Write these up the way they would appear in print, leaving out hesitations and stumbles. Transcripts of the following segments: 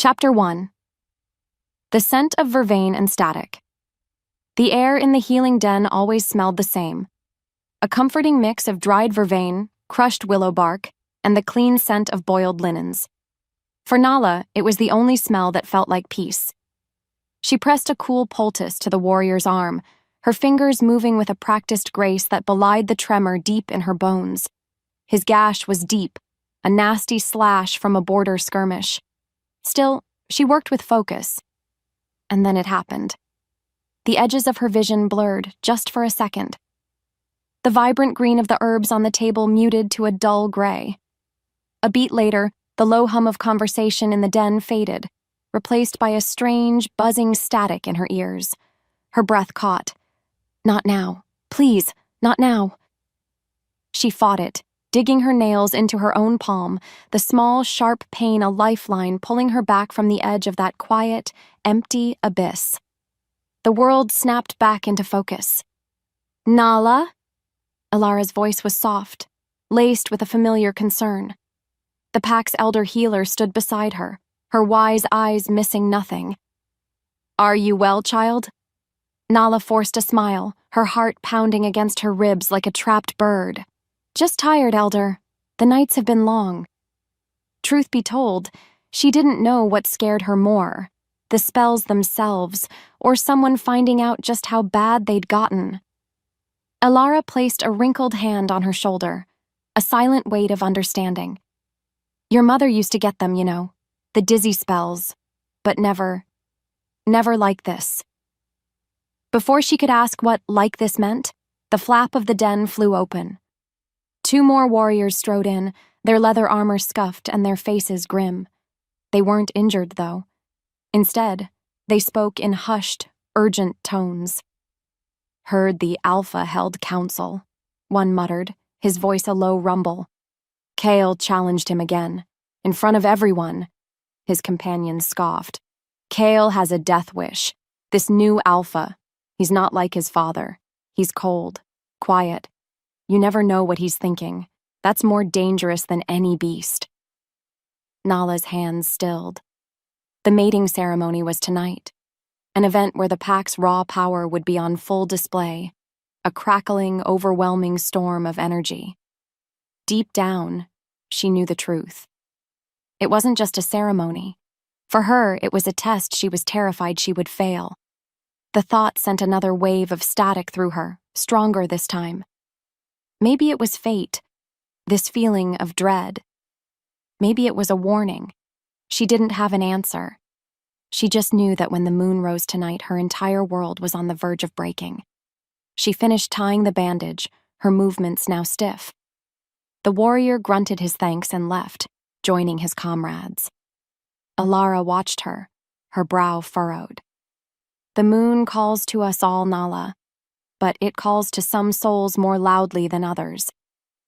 Chapter 1. The scent of vervain and static. The air in the healing den always smelled the same. A comforting mix of dried vervain, crushed willow bark, and the clean scent of boiled linens. For Nala, it was the only smell that felt like peace. She pressed a cool poultice to the warrior's arm, her fingers moving with a practiced grace that belied the tremor deep in her bones. His gash was deep, a nasty slash from a border skirmish. Still, she worked with focus. And then it happened. The edges of her vision blurred just for a second. The vibrant green of the herbs on the table muted to a dull gray. A beat later, the low hum of conversation in the den faded, replaced by a strange, buzzing static in her ears. Her breath caught. Not now. Please, not now. She fought it, digging her nails into her own palm, the small, sharp pain a lifeline pulling her back from the edge of that quiet, empty abyss. The world snapped back into focus. Nala? Alara's voice was soft, laced with a familiar concern. The pack's elder healer stood beside her, her wise eyes missing nothing. Are you well, child? Nala forced a smile, her heart pounding against her ribs like a trapped bird. Just tired, Elder. The nights have been long. Truth be told, she didn't know what scared her more, the spells themselves, or someone finding out just how bad they'd gotten. Alara placed a wrinkled hand on her shoulder, a silent weight of understanding. Your mother used to get them, you know, the dizzy spells, but never like this. Before she could ask what like this meant, the flap of the den flew open. 2 more warriors strode in, their leather armor scuffed and their faces grim. They weren't injured, though. Instead, they spoke in hushed, urgent tones. Heard the Alpha held council, one muttered, his voice a low rumble. Kale challenged him again, in front of everyone. His companions scoffed. Kale has a death wish. This new Alpha. He's not like his father. He's cold, quiet. You never know what he's thinking. That's more dangerous than any beast. Nala's hands stilled. The mating ceremony was tonight, an event where the pack's raw power would be on full display, a crackling, overwhelming storm of energy. Deep down, she knew the truth. It wasn't just a ceremony. For her, it was a test she was terrified she would fail. The thought sent another wave of static through her, stronger this time. Maybe it was fate, this feeling of dread. Maybe it was a warning. She didn't have an answer. She just knew that when the moon rose tonight, her entire world was on the verge of breaking. She finished tying the bandage, her movements now stiff. The warrior grunted his thanks and left, joining his comrades. Alara watched her, her brow furrowed. The moon calls to us all, Nala. But it calls to some souls more loudly than others.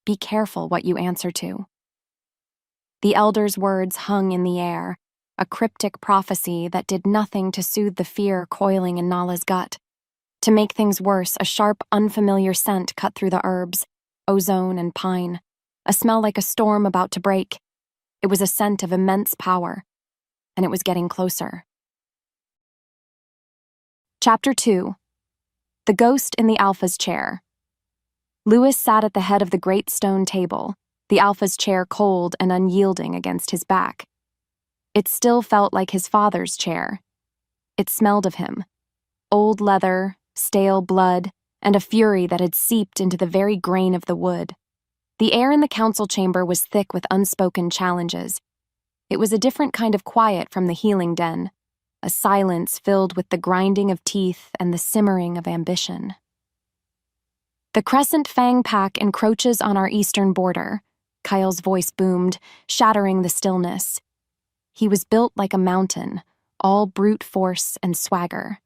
Be careful what you answer to. The elder's words hung in the air, a cryptic prophecy that did nothing to soothe the fear coiling in Nala's gut. To make things worse, a sharp, unfamiliar scent cut through the herbs, ozone and pine, a smell like a storm about to break. It was a scent of immense power, and it was getting closer. Chapter 2. The Ghost in the Alpha's Chair. Lewis sat at the head of the great stone table, the Alpha's chair cold and unyielding against his back. It still felt like his father's chair. It smelled of him. Old leather, stale blood, and a fury that had seeped into the very grain of the wood. The air in the council chamber was thick with unspoken challenges. It was a different kind of quiet from the healing den. A silence filled with the grinding of teeth and the simmering of ambition. The Crescent Fang pack encroaches on our eastern border, Kyle's voice boomed, shattering the stillness. He was built like a mountain, all brute force and swagger.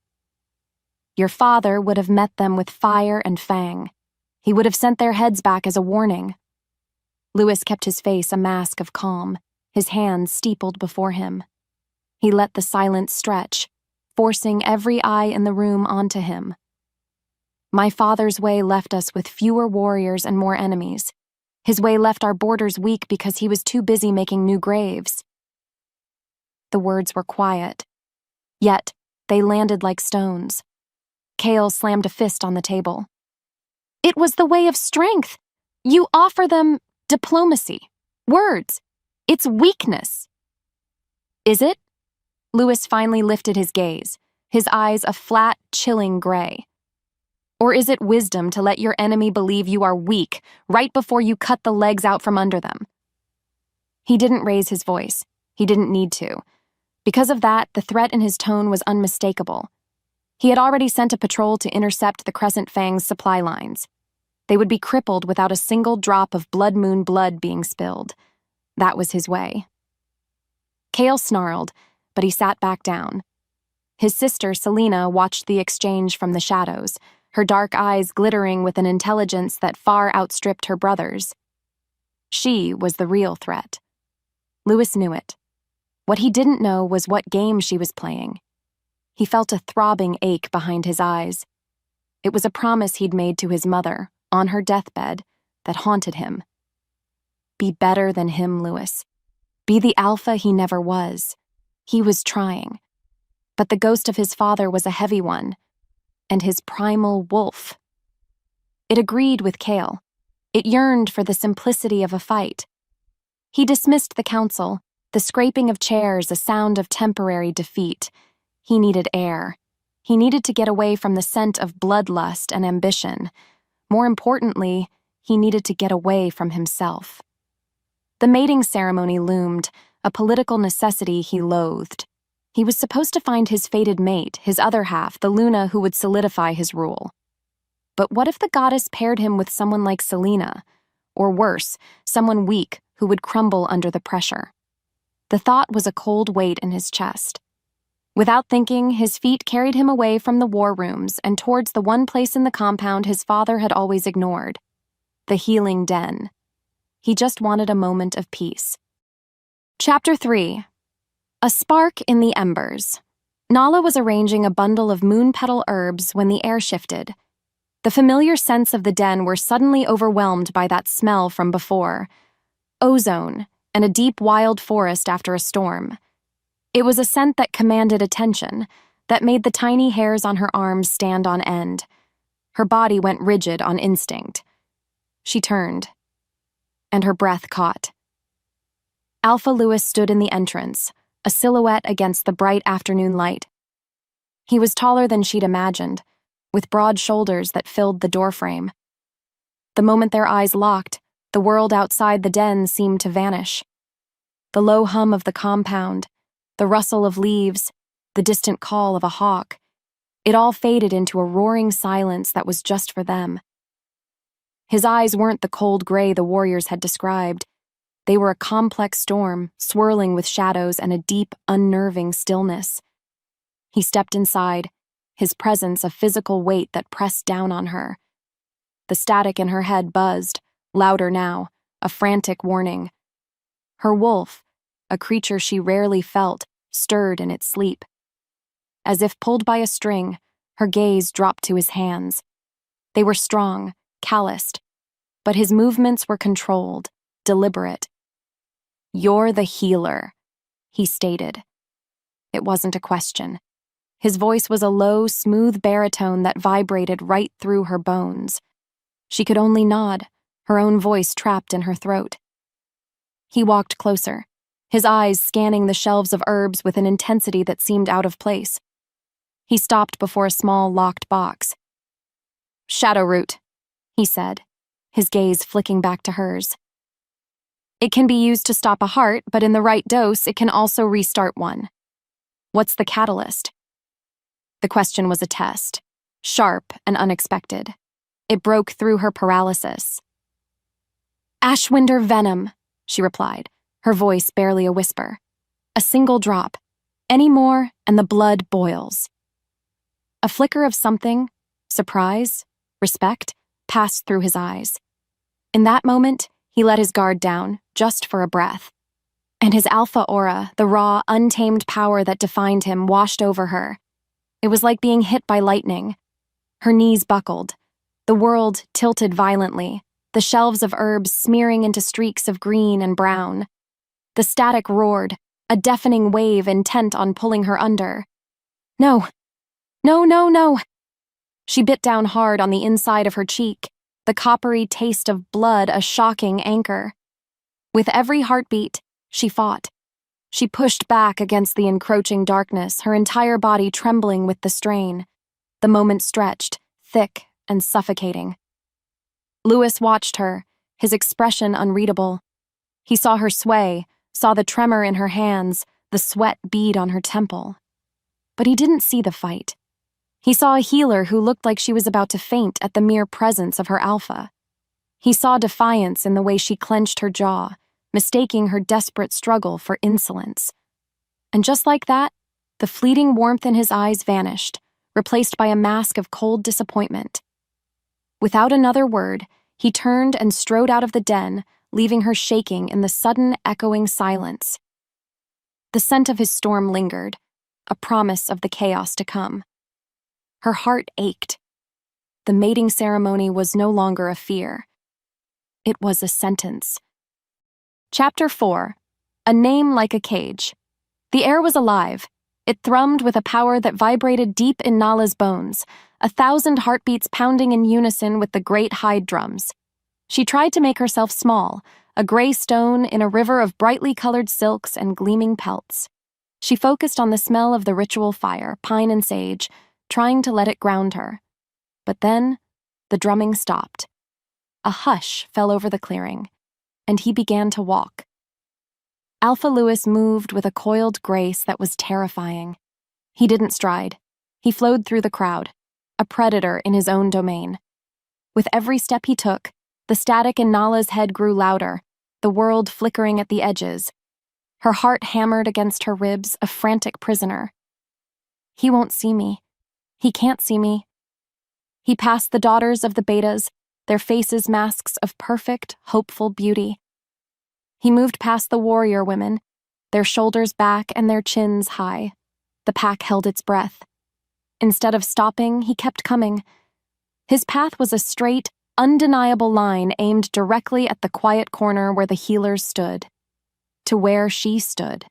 Your father would have met them with fire and fang. He would have sent their heads back as a warning. Lewis kept his face a mask of calm, his hands steepled before him. He let the silence stretch, forcing every eye in the room onto him. My father's way left us with fewer warriors and more enemies. His way left our borders weak because he was too busy making new graves. The words were quiet. Yet, they landed like stones. Kale slammed a fist on the table. It was the way of strength. You offer them diplomacy, words. It's weakness. Is it? Lewis finally lifted his gaze, his eyes a flat, chilling gray. Or is it wisdom to let your enemy believe you are weak right before you cut the legs out from under them? He didn't raise his voice. He didn't need to. Because of that, the threat in his tone was unmistakable. He had already sent a patrol to intercept the Crescent Fang's supply lines. They would be crippled without a single drop of Blood Moon blood being spilled. That was his way. Kale snarled, but he sat back down. His sister, Selena, watched the exchange from the shadows, her dark eyes glittering with an intelligence that far outstripped her brother's. She was the real threat. Lewis knew it. What he didn't know was what game she was playing. He felt a throbbing ache behind his eyes. It was a promise he'd made to his mother, on her deathbed, that haunted him. Be better than him, Lewis. Be the alpha he never was. He was trying. But the ghost of his father was a heavy one, and his primal wolf. It agreed with Kale. It yearned for the simplicity of a fight. He dismissed the council, the scraping of chairs a sound of temporary defeat. He needed air. He needed to get away from the scent of bloodlust and ambition. More importantly, he needed to get away from himself. The mating ceremony loomed, a political necessity he loathed. He was supposed to find his fated mate, his other half, the Luna who would solidify his rule. But what if the goddess paired him with someone like Selena? Or worse, someone weak who would crumble under the pressure? The thought was a cold weight in his chest. Without thinking, his feet carried him away from the war rooms and towards the one place in the compound his father had always ignored, the healing den. He just wanted a moment of peace. Chapter 3. A Spark in the Embers. Nala was arranging a bundle of moon petal herbs when the air shifted. The familiar scents of the den were suddenly overwhelmed by that smell from before. Ozone and a deep wild forest after a storm. It was a scent that commanded attention, that made the tiny hairs on her arms stand on end. Her body went rigid on instinct. She turned, and her breath caught. Alpha Lewis stood in the entrance, a silhouette against the bright afternoon light. He was taller than she'd imagined, with broad shoulders that filled the doorframe. The moment their eyes locked, the world outside the den seemed to vanish. The low hum of the compound, the rustle of leaves, the distant call of a hawk, it all faded into a roaring silence that was just for them. His eyes weren't the cold gray the warriors had described. They were a complex storm, swirling with shadows and a deep, unnerving stillness. He stepped inside, his presence a physical weight that pressed down on her. The static in her head buzzed, louder now, a frantic warning. Her wolf, a creature she rarely felt, stirred in its sleep. As if pulled by a string, her gaze dropped to his hands. They were strong, calloused, but his movements were controlled, deliberate. "You're the healer," he stated. It wasn't a question. His voice was a low, smooth baritone that vibrated right through her bones. She could only nod, her own voice trapped in her throat. He walked closer, his eyes scanning the shelves of herbs with an intensity that seemed out of place. He stopped before a small, locked box. "Shadowroot," he said, his gaze flicking back to hers. "It can be used to stop a heart, but in the right dose, it can also restart one. What's the catalyst?" The question was a test, sharp and unexpected. It broke through her paralysis. "Ashwinder venom," she replied, her voice barely a whisper. "A single drop. Any more, and the blood boils." A flicker of something, surprise, respect, passed through his eyes. In that moment, he let his guard down, just for a breath. And his alpha aura, the raw, untamed power that defined him, washed over her. It was like being hit by lightning. Her knees buckled. The world tilted violently, the shelves of herbs smearing into streaks of green and brown. The static roared, a deafening wave intent on pulling her under. No, no, no, no. She bit down hard on the inside of her cheek, the coppery taste of blood a shocking anchor. With every heartbeat, she fought. She pushed back against the encroaching darkness, her entire body trembling with the strain. The moment stretched, thick and suffocating. Lewis watched her, his expression unreadable. He saw her sway, saw the tremor in her hands, the sweat bead on her temple. But he didn't see the fight. He saw a healer who looked like she was about to faint at the mere presence of her alpha. He saw defiance in the way she clenched her jaw, mistaking her desperate struggle for insolence. And just like that, the fleeting warmth in his eyes vanished, replaced by a mask of cold disappointment. Without another word, he turned and strode out of the den, leaving her shaking in the sudden, echoing silence. The scent of his storm lingered, a promise of the chaos to come. Her heart ached. The mating ceremony was no longer a fear. It was a sentence. Chapter 4. A Name Like a Cage. The air was alive. It thrummed with a power that vibrated deep in Nala's bones, 1,000 heartbeats pounding in unison with the great hide drums. She tried to make herself small, a gray stone in a river of brightly colored silks and gleaming pelts. She focused on the smell of the ritual fire, pine and sage, trying to let it ground her. But then, the drumming stopped. A hush fell over the clearing, and he began to walk. Alpha Lewis moved with a coiled grace that was terrifying. He didn't stride. He flowed through the crowd, a predator in his own domain. With every step he took, the static in Nala's head grew louder, the world flickering at the edges. Her heart hammered against her ribs, a frantic prisoner. He won't see me. He can't see me. He passed the daughters of the Betas, their faces masks of perfect, hopeful beauty. He moved past the warrior women, their shoulders back and their chins high. The pack held its breath. Instead of stopping, he kept coming. His path was a straight, undeniable line aimed directly at the quiet corner where the healers stood. To where she stood.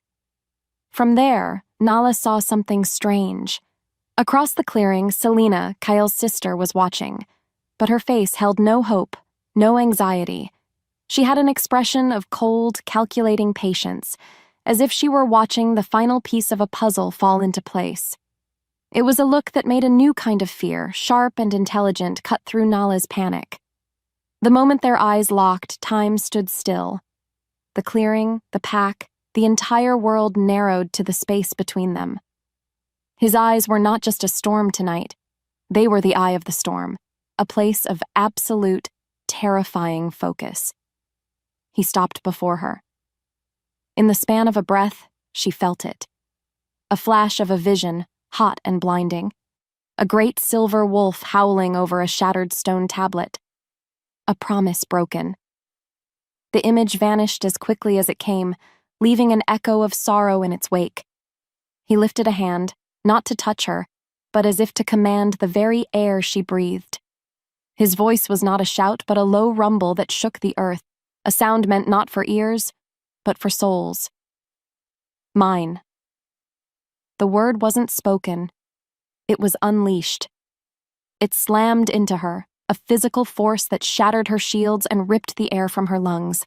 From there, Nala saw something strange. Across the clearing, Selena, Kyle's sister, was watching, but her face held no hope, no anxiety. She had an expression of cold, calculating patience, as if she were watching the final piece of a puzzle fall into place. It was a look that made a new kind of fear, sharp and intelligent, cut through Nala's panic. The moment their eyes locked, time stood still. The clearing, the pack, the entire world narrowed to the space between them. His eyes were not just a storm tonight. They were the eye of the storm, a place of absolute, terrifying focus. He stopped before her. In the span of a breath, she felt it. A flash of a vision, hot and blinding. A great silver wolf howling over a shattered stone tablet. A promise broken. The image vanished as quickly as it came, leaving an echo of sorrow in its wake. He lifted a hand, not to touch her, but as if to command the very air she breathed. His voice was not a shout, but a low rumble that shook the earth, a sound meant not for ears, but for souls. Mine. The word wasn't spoken. It was unleashed. It slammed into her, a physical force that shattered her shields and ripped the air from her lungs.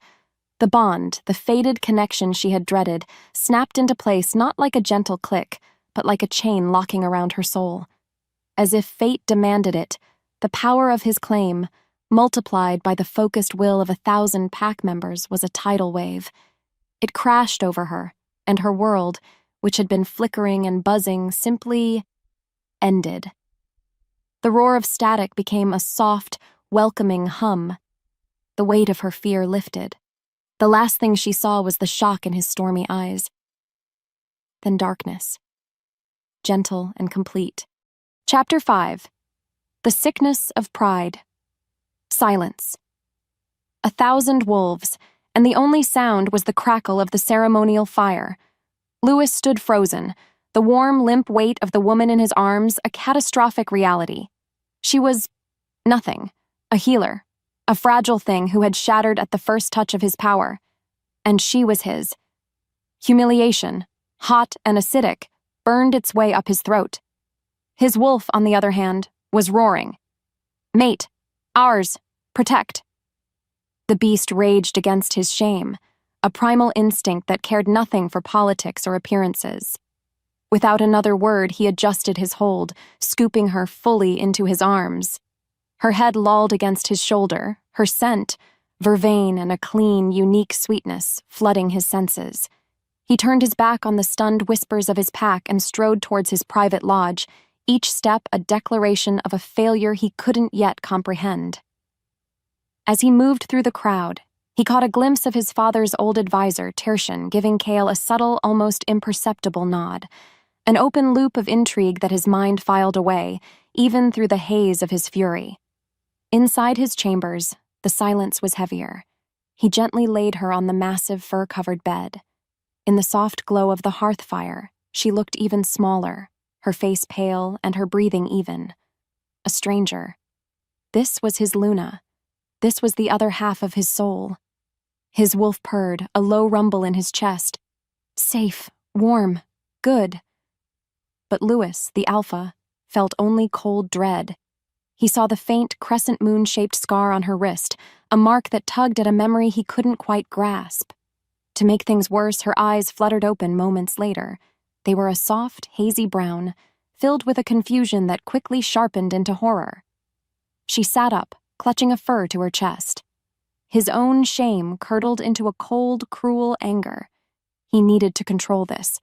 The bond, the faded connection she had dreaded, snapped into place not like a gentle click, but like a chain locking around her soul. As if fate demanded it, the power of his claim, multiplied by the focused will of 1,000 pack members, was a tidal wave. It crashed over her, and her world, which had been flickering and buzzing, simply ended. The roar of static became a soft, welcoming hum. The weight of her fear lifted. The last thing she saw was the shock in his stormy eyes. Then darkness. Gentle and complete. Chapter 5. The Sickness of Pride. Silence. 1,000 wolves, and the only sound was the crackle of the ceremonial fire. Lewis stood frozen, the warm, limp weight of the woman in his arms a catastrophic reality. She was nothing, a healer, a fragile thing who had shattered at the first touch of his power. And she was his. Humiliation, hot and acidic, burned its way up his throat. His wolf, on the other hand, was roaring. Mate, ours, protect. The beast raged against his shame, a primal instinct that cared nothing for politics or appearances. Without another word, he adjusted his hold, scooping her fully into his arms. Her head lolled against his shoulder, her scent, vervain and a clean, unique sweetness, flooding his senses. He turned his back on the stunned whispers of his pack and strode towards his private lodge, each step a declaration of a failure he couldn't yet comprehend. As he moved through the crowd, he caught a glimpse of his father's old advisor, Tertian, giving Cale a subtle, almost imperceptible nod, an open loop of intrigue that his mind filed away, even through the haze of his fury. Inside his chambers, the silence was heavier. He gently laid her on the massive fur-covered bed. In the soft glow of the hearth fire, she looked even smaller, her face pale and her breathing even. A stranger. This was his Luna. This was the other half of his soul. His wolf purred, a low rumble in his chest. Safe, warm, good. But Lewis, the alpha, felt only cold dread. He saw the faint crescent moon-shaped scar on her wrist, a mark that tugged at a memory he couldn't quite grasp. To make things worse, her eyes fluttered open moments later. They were a soft, hazy brown, filled with a confusion that quickly sharpened into horror. She sat up, clutching a fur to her chest. His own shame curdled into a cold, cruel anger. He needed to control this.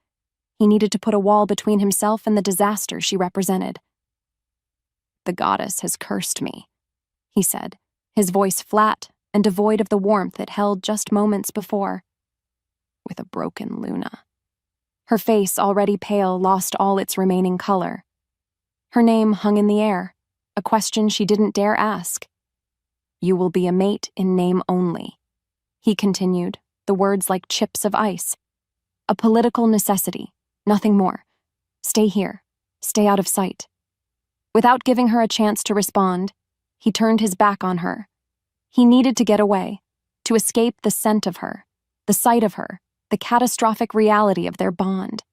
He needed to put a wall between himself and the disaster she represented. "The goddess has cursed me," he said, his voice flat and devoid of the warmth it held just moments before. "With a broken Luna." Her face, already pale, lost all its remaining color. Her name hung in the air, a question she didn't dare ask. "You will be a mate in name only," he continued, the words like chips of ice. "A political necessity, nothing more. Stay here. Stay out of sight." Without giving her a chance to respond, he turned his back on her. He needed to get away, to escape the scent of her, the sight of her, the catastrophic reality of their bond.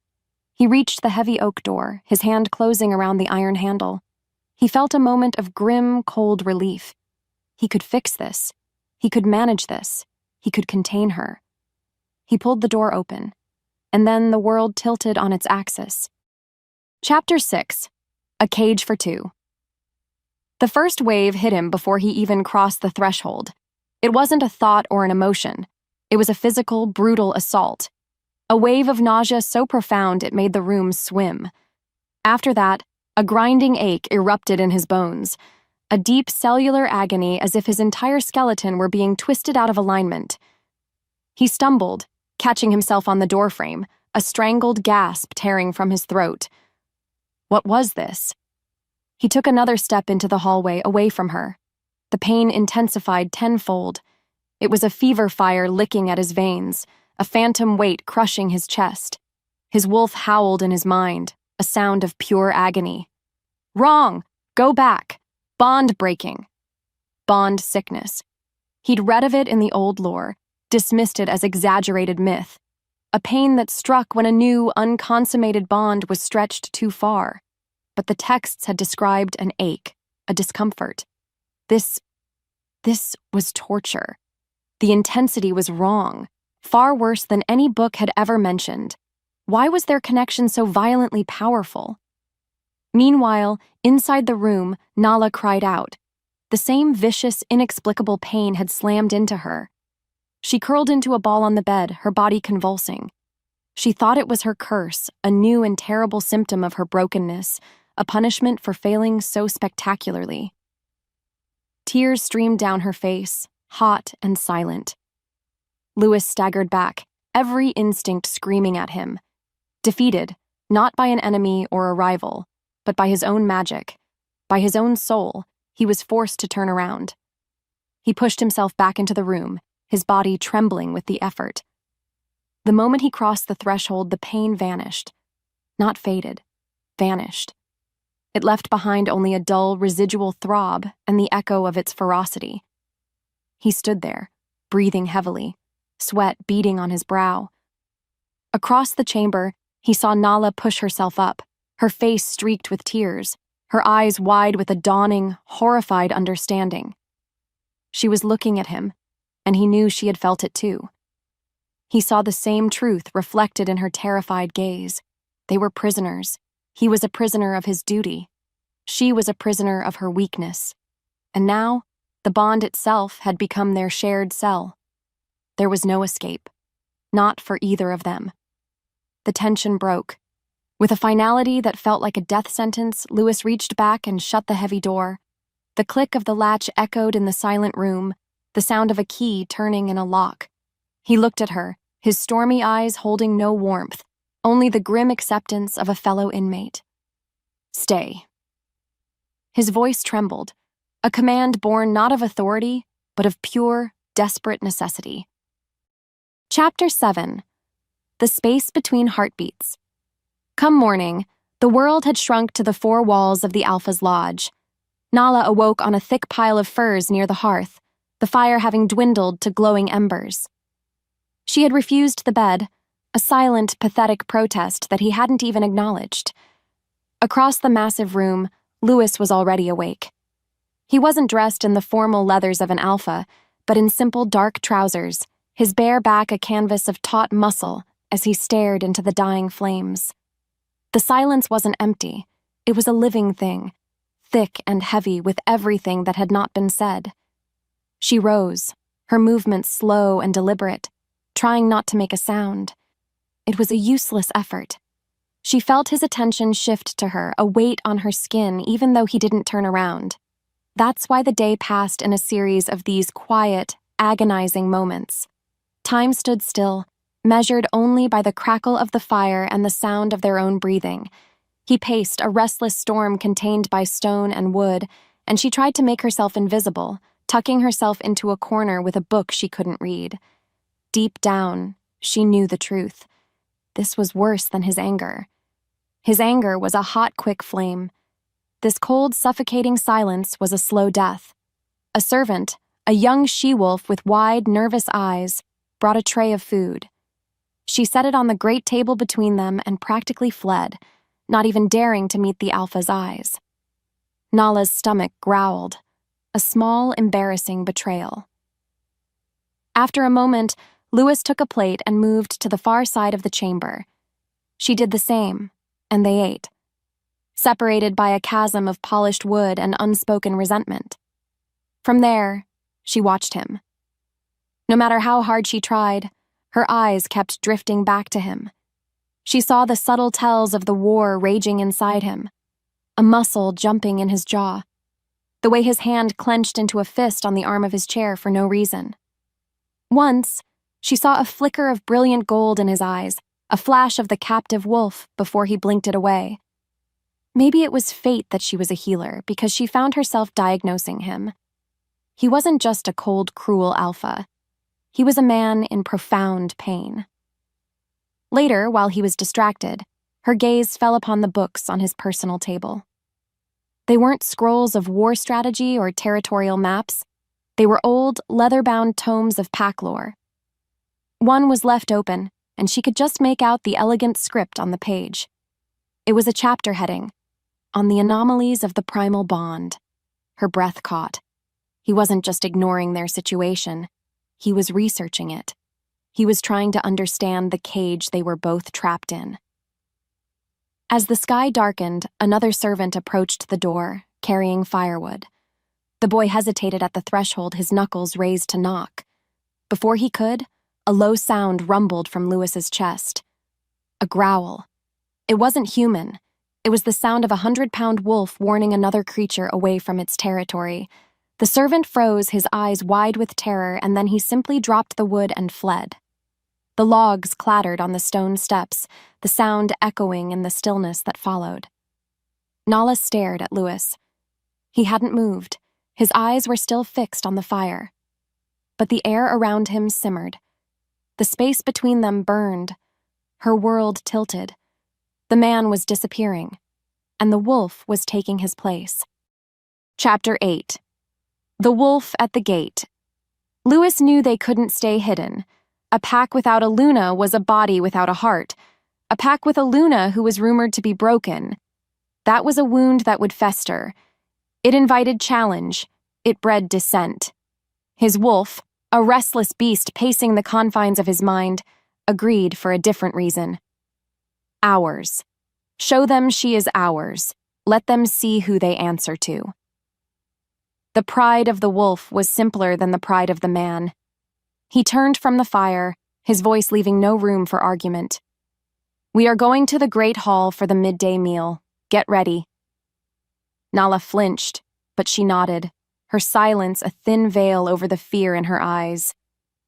He reached the heavy oak door, his hand closing around the iron handle. He felt a moment of grim, cold relief. He could fix this. He could manage this. He could contain her. He pulled the door open, and then the world tilted on its axis. Chapter 6. A Cage for Two. The first wave hit him before he even crossed the threshold. It wasn't a thought or an emotion. It was a physical, brutal assault. A wave of nausea so profound it made the room swim. After that, a grinding ache erupted in his bones, a deep cellular agony as if his entire skeleton were being twisted out of alignment. He stumbled, catching himself on the doorframe, a strangled gasp tearing from his throat. What was this? He took another step into the hallway away from her. The pain intensified tenfold. It was a fever fire licking at his veins, a phantom weight crushing his chest. His wolf howled in his mind, a sound of pure agony. Wrong! Go back! Bond breaking. Bond sickness. He'd read of it in the old lore, dismissed it as exaggerated myth. A pain that struck when a new, unconsummated bond was stretched too far. But the texts had described an ache, a discomfort. This was torture. The intensity was wrong, far worse than any book had ever mentioned. Why was their connection so violently powerful? Meanwhile, inside the room, Nala cried out. The same vicious, inexplicable pain had slammed into her. She curled into a ball on the bed, her body convulsing. She thought it was her curse, a new and terrible symptom of her brokenness, a punishment for failing so spectacularly. Tears streamed down her face, hot and silent. Lewis staggered back, every instinct screaming at him. Defeated, not by an enemy or a rival, but by his own magic, by his own soul, he was forced to turn around. He pushed himself back into the room, his body trembling with the effort. The moment he crossed the threshold, the pain vanished. Not faded, vanished. It left behind only a dull, residual throb and the echo of its ferocity. He stood there, breathing heavily, sweat beading on his brow. Across the chamber, he saw Nala push herself up, her face streaked with tears, her eyes wide with a dawning, horrified understanding. She was looking at him, and he knew she had felt it too. He saw the same truth reflected in her terrified gaze. They were prisoners. He was a prisoner of his duty. She was a prisoner of her weakness. And now, the bond itself had become their shared cell. There was no escape. Not for either of them. The tension broke. With a finality that felt like a death sentence, Lewis reached back and shut the heavy door. The click of the latch echoed in the silent room, the sound of a key turning in a lock. He looked at her, his stormy eyes holding no warmth, only the grim acceptance of a fellow inmate. Stay. His voice trembled, a command born not of authority, but of pure, desperate necessity. Chapter 7. The Space Between Heartbeats. Come morning, the world had shrunk to the four walls of the Alpha's lodge. Nala awoke on a thick pile of furs near the hearth, the fire having dwindled to glowing embers. She had refused the bed, a silent, pathetic protest that he hadn't even acknowledged. Across the massive room, Lewis was already awake. He wasn't dressed in the formal leathers of an Alpha, but in simple dark trousers, his bare back a canvas of taut muscle as he stared into the dying flames. The silence wasn't empty. It was a living thing, thick and heavy with everything that had not been said. She rose, her movements slow and deliberate, trying not to make a sound. It was a useless effort. She felt his attention shift to her, a weight on her skin even though he didn't turn around. That's why the day passed in a series of these quiet, agonizing moments. Time stood still, measured only by the crackle of the fire and the sound of their own breathing. He paced, a restless storm contained by stone and wood, and she tried to make herself invisible, tucking herself into a corner with a book she couldn't read. Deep down, she knew the truth. This was worse than his anger. His anger was a hot, quick flame. This cold, suffocating silence was a slow death. A servant, a young she-wolf with wide, nervous eyes, brought a tray of food. She set it on the great table between them and practically fled, not even daring to meet the Alpha's eyes. Nala's stomach growled, a small, embarrassing betrayal. After a moment, Lewis took a plate and moved to the far side of the chamber. She did the same, and they ate, separated by a chasm of polished wood and unspoken resentment. From there, she watched him. No matter how hard she tried, her eyes kept drifting back to him. She saw the subtle tells of the war raging inside him, a muscle jumping in his jaw, the way his hand clenched into a fist on the arm of his chair for no reason. Once, she saw a flicker of brilliant gold in his eyes, a flash of the captive wolf before he blinked it away. Maybe it was fate that she was a healer because she found herself diagnosing him. He wasn't just a cold, cruel Alpha. He was a man in profound pain. Later, while he was distracted, her gaze fell upon the books on his personal table. They weren't scrolls of war strategy or territorial maps. They were old, leather-bound tomes of pack lore. One was left open, and she could just make out the elegant script on the page. It was a chapter heading, On the Anomalies of the Primal Bond. Her breath caught. He wasn't just ignoring their situation. He was researching it. He was trying to understand the cage they were both trapped in. As the sky darkened, another servant approached the door, carrying firewood. The boy hesitated at the threshold, his knuckles raised to knock. Before he could, a low sound rumbled from Lewis's chest. A growl. It wasn't human. It was the sound of a 100-pound wolf warning another creature away from its territory. The servant froze, his eyes wide with terror, and then he simply dropped the wood and fled. The logs clattered on the stone steps, the sound echoing in the stillness that followed. Nala stared at Lewis. He hadn't moved. His eyes were still fixed on the fire. But the air around him simmered. The space between them burned. Her world tilted. The man was disappearing, and the wolf was taking his place. Chapter 8. The Wolf at the Gate. Lewis knew they couldn't stay hidden. A pack without a Luna was a body without a heart. A pack with a Luna who was rumored to be broken. That was a wound that would fester. It invited challenge. It bred dissent. His wolf, a restless beast pacing the confines of his mind, agreed for a different reason. Ours. Show them she is ours. Let them see who they answer to. The pride of the wolf was simpler than the pride of the man. He turned from the fire, his voice leaving no room for argument. We are going to the great hall for the midday meal. Get ready. Nala flinched, but she nodded, her silence a thin veil over the fear in her eyes.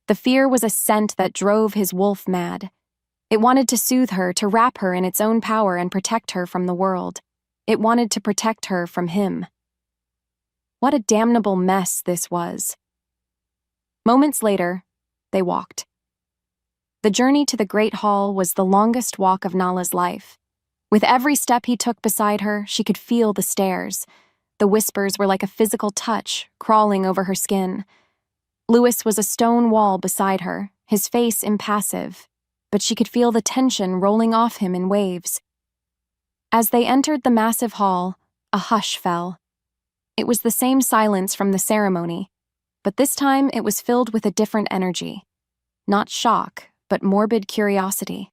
The fear was a scent that drove his wolf mad. It wanted to soothe her, to wrap her in its own power and protect her from the world. It wanted to protect her from him. What a damnable mess this was. Moments later, they walked. The journey to the great hall was the longest walk of Nala's life. With every step he took beside her, she could feel the stares. The whispers were like a physical touch, crawling over her skin. Lewis was a stone wall beside her, his face impassive, but she could feel the tension rolling off him in waves. As they entered the massive hall, a hush fell. It was the same silence from the ceremony, but this time it was filled with a different energy. Not shock, but morbid curiosity.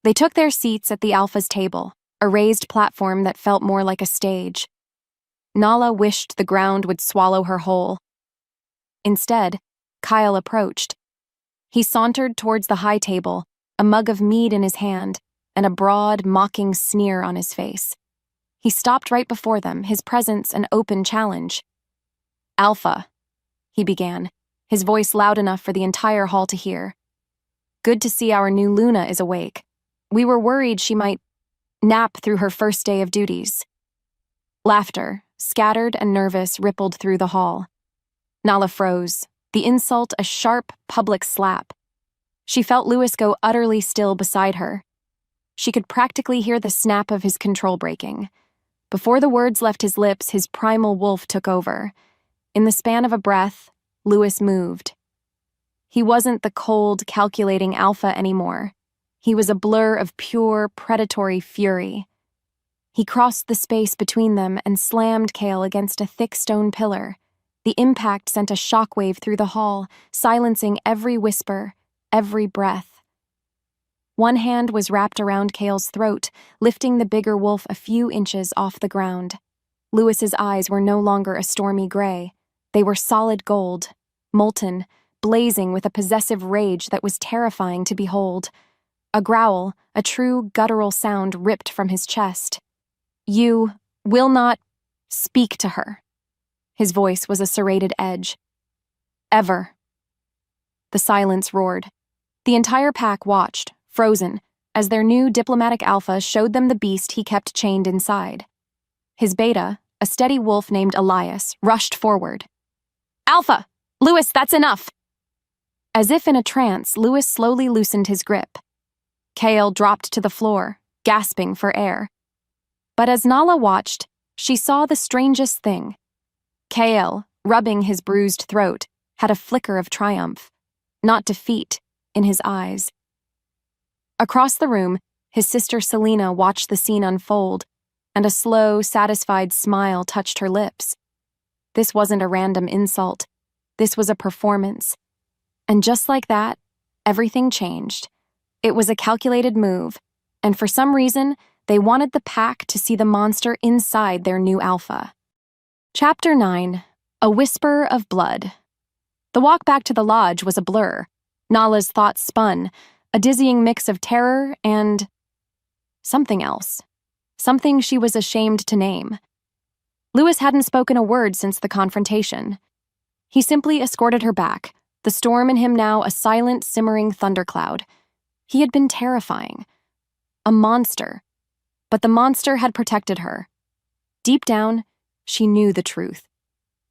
They took their seats at the Alpha's table, a raised platform that felt more like a stage. Nala wished the ground would swallow her whole. Instead, Kyle approached. He sauntered towards the high table, a mug of mead in his hand, and a broad, mocking sneer on his face. He stopped right before them, his presence an open challenge. Alpha, he began, his voice loud enough for the entire hall to hear. Good to see our new Luna is awake. We were worried she might nap through her first day of duties. Laughter, scattered and nervous, rippled through the hall. Nala froze, the insult a sharp, public slap. She felt Lewis go utterly still beside her. She could practically hear the snap of his control breaking. Before the words left his lips, his primal wolf took over. In the span of a breath, Lewis moved. He wasn't the cold, calculating alpha anymore. He was a blur of pure, predatory fury. He crossed the space between them and slammed Kale against a thick stone pillar. The impact sent a shockwave through the hall, silencing every whisper, every breath. One hand was wrapped around Kale's throat, lifting the bigger wolf a few inches off the ground. Lewis's eyes were no longer a stormy gray. They were solid gold, molten, blazing with a possessive rage that was terrifying to behold. A growl, a true guttural sound ripped from his chest. You will not speak to her. His voice was a serrated edge. Ever. The silence roared. The entire pack watched, frozen, as their new diplomatic alpha showed them the beast he kept chained inside. His beta, a steady wolf named Elias, rushed forward. Alpha! Lewis, that's enough! As if in a trance, Lewis slowly loosened his grip. Kale dropped to the floor, gasping for air. But as Nala watched, she saw the strangest thing. Kale, rubbing his bruised throat, had a flicker of triumph, not defeat, in his eyes. Across the room, his sister Selena watched the scene unfold, and a slow, satisfied smile touched her lips. This wasn't a random insult. This was a performance. And just like that, everything changed. It was a calculated move, and for some reason, they wanted the pack to see the monster inside their new alpha. Chapter 9. A Whisper of Blood. The walk back to the lodge was a blur. Nala's thoughts spun, a dizzying mix of terror and something else. Something she was ashamed to name. Lewis hadn't spoken a word since the confrontation. He simply escorted her back, the storm in him now a silent, simmering thundercloud. He had been terrifying. A monster. But the monster had protected her. Deep down, she knew the truth.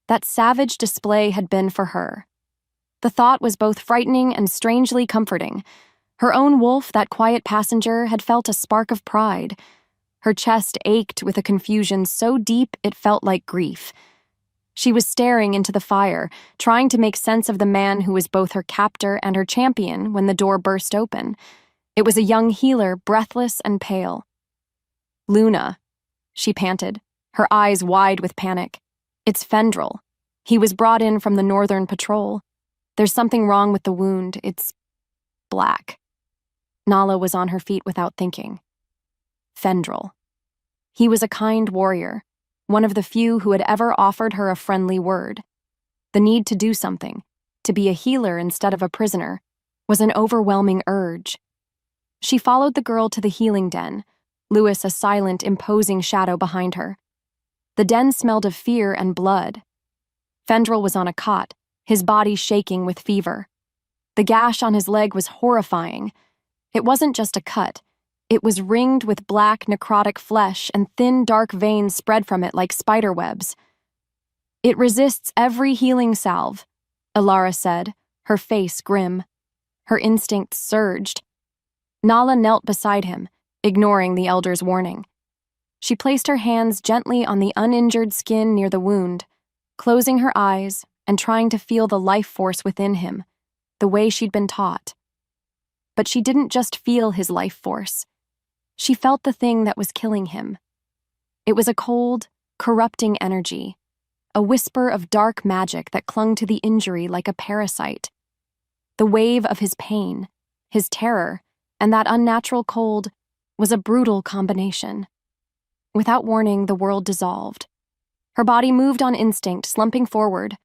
That savage display had been for her. The thought was both frightening and strangely comforting. Her own wolf, that quiet passenger, had felt a spark of pride. Her chest ached with a confusion so deep it felt like grief. She was staring into the fire, trying to make sense of the man who was both her captor and her champion when the door burst open. It was a young healer, breathless and pale. "Luna," she panted, her eyes wide with panic. "It's Fendrel. He was brought in from the Northern Patrol. There's something wrong with the wound. It's black." Nala was on her feet without thinking. Fendrel. He was a kind warrior, one of the few who had ever offered her a friendly word. The need to do something, to be a healer instead of a prisoner, was an overwhelming urge. She followed the girl to the healing den, Lewis a silent, imposing shadow behind her. The den smelled of fear and blood. Fendrel was on a cot, his body shaking with fever. The gash on his leg was horrifying. It wasn't just a cut. It was ringed with black, necrotic flesh, and thin, dark veins spread from it like spider webs. "It resists every healing salve," Alara said, her face grim. Her instincts surged. Nala knelt beside him, ignoring the elder's warning. She placed her hands gently on the uninjured skin near the wound, closing her eyes and trying to feel the life force within him, the way she'd been taught. But she didn't just feel his life force. She felt the thing that was killing him. It was a cold, corrupting energy, a whisper of dark magic that clung to the injury like a parasite. The wave of his pain, his terror, and that unnatural cold was a brutal combination. Without warning, the world dissolved. Her body moved on instinct, slumping forward,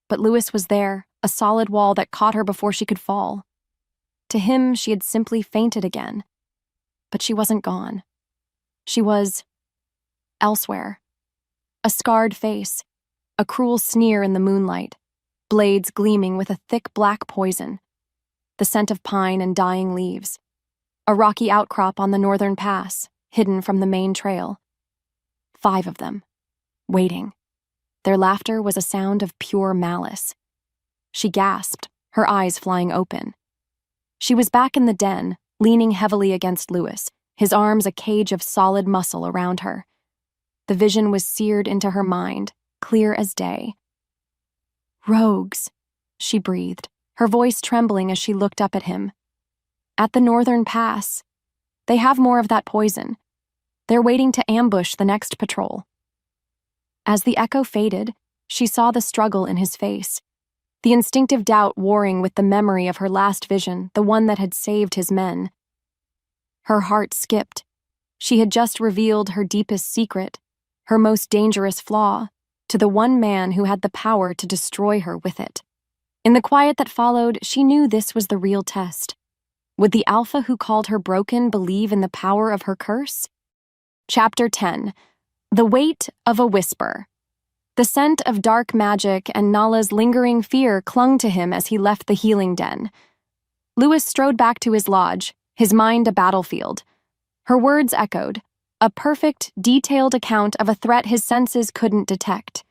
but Lewis was there, a solid wall that caught her before she could fall. To him, she had simply fainted again. But she wasn't gone. She was elsewhere. A scarred face, a cruel sneer in the moonlight, blades gleaming with a thick black poison, the scent of pine and dying leaves, a rocky outcrop on the northern pass, hidden from the main trail. 5 of them, waiting. Their laughter was a sound of pure malice. She gasped, her eyes flying open. She was back in the den, leaning heavily against Lewis, his arms a cage of solid muscle around her. The vision was seared into her mind, clear as day. "Rogues," she breathed, her voice trembling as she looked up at him. "At the northern pass. They have more of that poison. They're waiting to ambush the next patrol." As the echo faded, she saw the struggle in his face, the instinctive doubt warring with the memory of her last vision, the one that had saved his men. Her heart skipped. She had just revealed her deepest secret, her most dangerous flaw, to the one man who had the power to destroy her with it. In the quiet that followed, she knew this was the real test. Would the Alpha who called her broken believe in the power of her curse? Chapter 10. The Weight of a Whisper. The scent of dark magic and Nala's lingering fear clung to him as he left the healing den. Lewis strode back to his lodge, his mind a battlefield. Her words echoed, a perfect, detailed account of a threat his senses couldn't detect.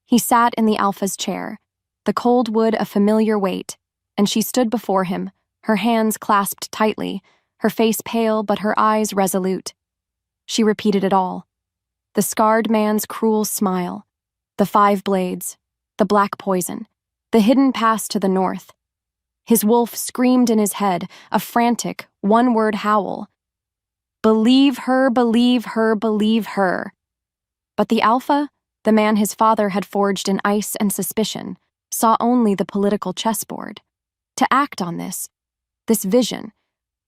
He sat in the Alpha's chair, the cold wood a familiar weight, and she stood before him, her hands clasped tightly, her face pale but her eyes resolute. She repeated it all. The scarred man's cruel smile, the 5 blades, the black poison, the hidden pass to the north. His wolf screamed in his head, a frantic, one-word howl. Believe her, believe her, believe her. But the Alpha, the man his father had forged in ice and suspicion, saw only the political chessboard. To act on this vision,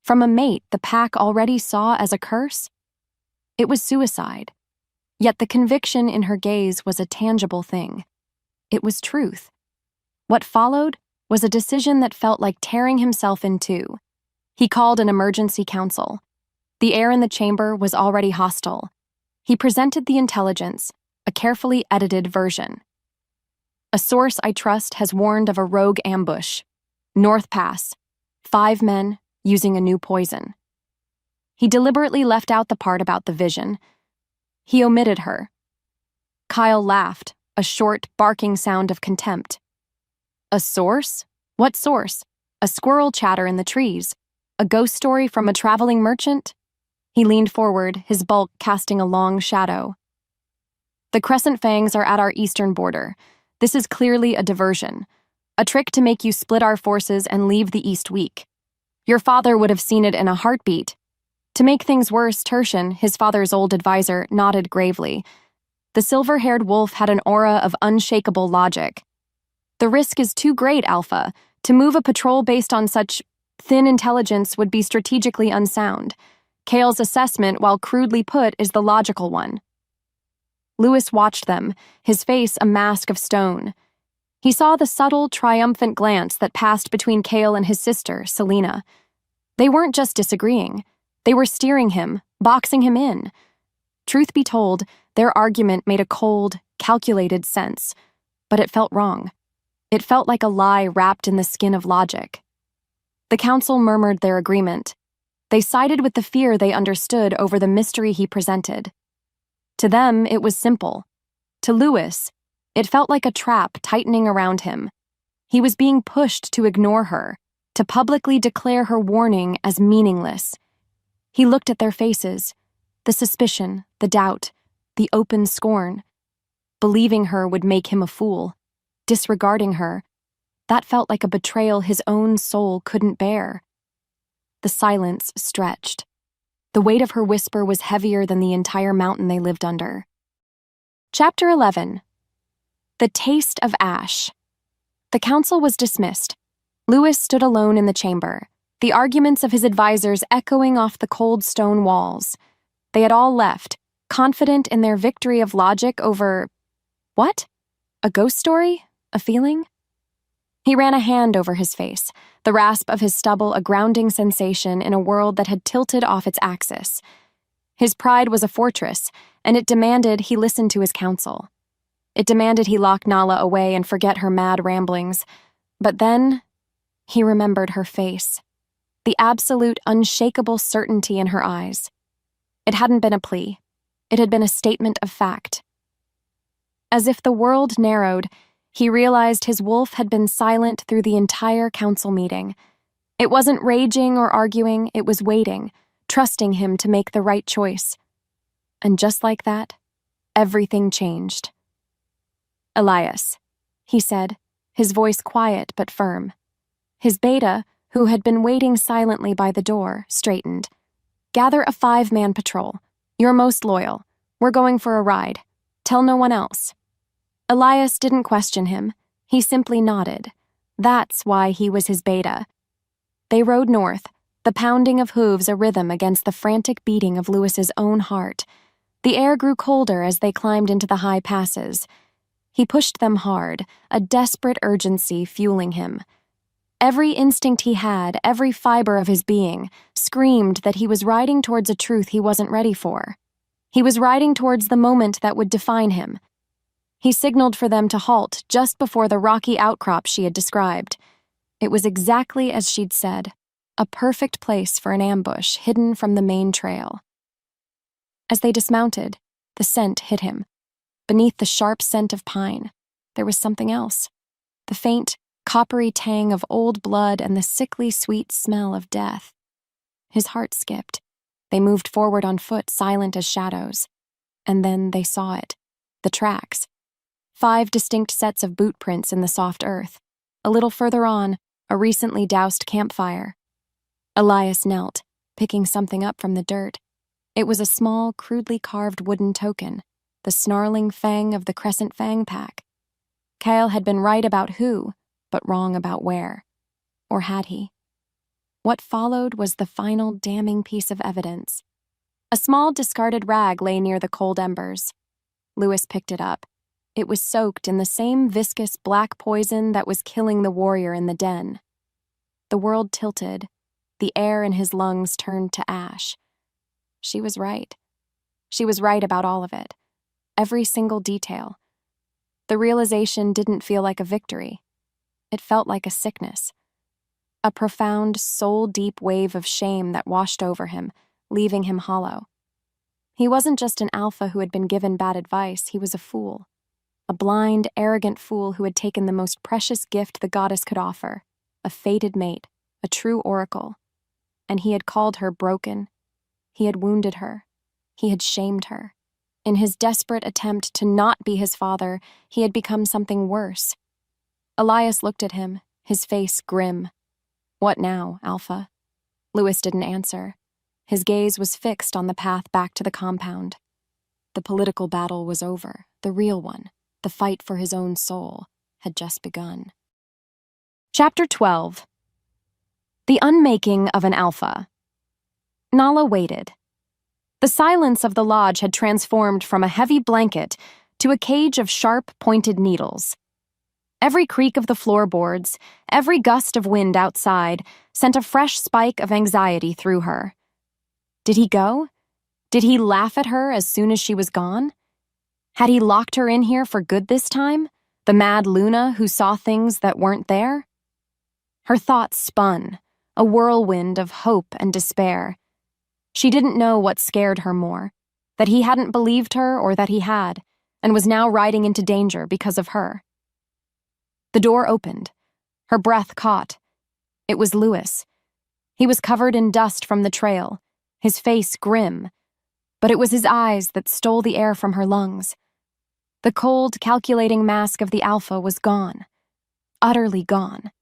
from a mate the pack already saw as a curse, it was suicide. Yet the conviction in her gaze was a tangible thing. It was truth. What followed was a decision that felt like tearing himself in two. He called an emergency council. The air in the chamber was already hostile. He presented the intelligence, a carefully edited version. A source I trust has warned of a rogue ambush. North Pass. 5 men using a new poison. He deliberately left out the part about the vision. He omitted her. Kyle laughed, a short, barking sound of contempt. A source? What source? A squirrel chatter in the trees? A ghost story from a traveling merchant? He leaned forward, his bulk casting a long shadow. The crescent fangs are at our eastern border. This is clearly a diversion, a trick to make you split our forces and leave the East weak. Your father would have seen it in a heartbeat. To make things worse, Tertian, his father's old advisor, nodded gravely. The silver-haired wolf had an aura of unshakable logic. The risk is too great, Alpha. To move a patrol based on such thin intelligence would be strategically unsound. Kale's assessment, while crudely put, is the logical one. Lewis watched them, his face a mask of stone. He saw the subtle, triumphant glance that passed between Kale and his sister, Selena. They weren't just disagreeing. They were steering him, boxing him in. Truth be told, their argument made a cold, calculated sense, but it felt wrong. It felt like a lie wrapped in the skin of logic. The council murmured their agreement. They sided with the fear they understood over the mystery he presented. To them, it was simple. To Lewis, it felt like a trap tightening around him. He was being pushed to ignore her, to publicly declare her warning as meaningless. He looked at their faces, the suspicion, the doubt, the open scorn. Believing her would make him a fool. Disregarding her, that felt like a betrayal his own soul couldn't bear. The silence stretched. The weight of her whisper was heavier than the entire mountain they lived under. Chapter 11. The Taste of Ash. The council was dismissed. Lewis stood alone in the chamber, the arguments of his advisors echoing off the cold stone walls. They had all left, confident in their victory of logic over… what? A ghost story? A feeling? He ran a hand over his face, the rasp of his stubble a grounding sensation in a world that had tilted off its axis. His pride was a fortress, and it demanded he listen to his counsel. It demanded he lock Nala away and forget her mad ramblings. But then, he remembered her face, the absolute, unshakable certainty in her eyes. It hadn't been a plea. It had been a statement of fact. As if the world narrowed, he realized his wolf had been silent through the entire council meeting. It wasn't raging or arguing, it was waiting, trusting him to make the right choice. And just like that, everything changed. Elias, he said, his voice quiet but firm. His beta, who had been waiting silently by the door, straightened. Gather a 5-man patrol. You're most loyal. We're going for a ride. Tell no one else. Elias didn't question him. He simply nodded. That's why he was his beta. They rode north, the pounding of hooves a rhythm against the frantic beating of Lewis's own heart. The air grew colder as they climbed into the high passes. He pushed them hard, a desperate urgency fueling him. Every instinct he had, every fiber of his being, screamed that he was riding towards a truth he wasn't ready for. He was riding towards the moment that would define him. He signaled for them to halt just before the rocky outcrop she had described. It was exactly as she'd said, a perfect place for an ambush hidden from the main trail. As they dismounted, the scent hit him. Beneath the sharp scent of pine, there was something else. The faint, coppery tang of old blood and the sickly sweet smell of death. His heart skipped. They moved forward on foot, silent as shadows. And then they saw it. The tracks. 5 distinct sets of boot prints in the soft earth. A little further on, a recently doused campfire. Elias knelt, picking something up from the dirt. It was a small, crudely carved wooden token, the snarling fang of the Crescent Fang Pack. Kyle had been right about who, but wrong about where. Or had he? What followed was the final damning piece of evidence. A small discarded rag lay near the cold embers. Lewis picked it up. It was soaked in the same viscous black poison that was killing the warrior in the den. The world tilted. The air in his lungs turned to ash. She was right. She was right about all of it. Every single detail. The realization didn't feel like a victory. It felt like a sickness. A profound, soul-deep wave of shame that washed over him, leaving him hollow. He wasn't just an alpha who had been given bad advice, he was a fool. A blind, arrogant fool who had taken the most precious gift the goddess could offer, a fated mate, a true oracle. And he had called her broken. He had wounded her. He had shamed her. In his desperate attempt to not be his father, he had become something worse. Elias looked at him, his face grim. "What now, Alpha?" Louis didn't answer. His gaze was fixed on the path back to the compound. The political battle was over. The real one, the fight for his own soul, had just begun. Chapter 12. The Unmaking of an Alpha. Nala waited. The silence of the lodge had transformed from a heavy blanket to a cage of sharp, pointed needles. Every creak of the floorboards, every gust of wind outside, sent a fresh spike of anxiety through her. Did he go? Did he laugh at her as soon as she was gone? Had he locked her in here for good this time? The mad Luna who saw things that weren't there? Her thoughts spun, a whirlwind of hope and despair. She didn't know what scared her more, that he hadn't believed her or that he had, and was now riding into danger because of her. The door opened. Her breath caught. It was Louis. He was covered in dust from the trail, his face grim, but it was his eyes that stole the air from her lungs. The cold, calculating mask of the Alpha was gone, utterly gone.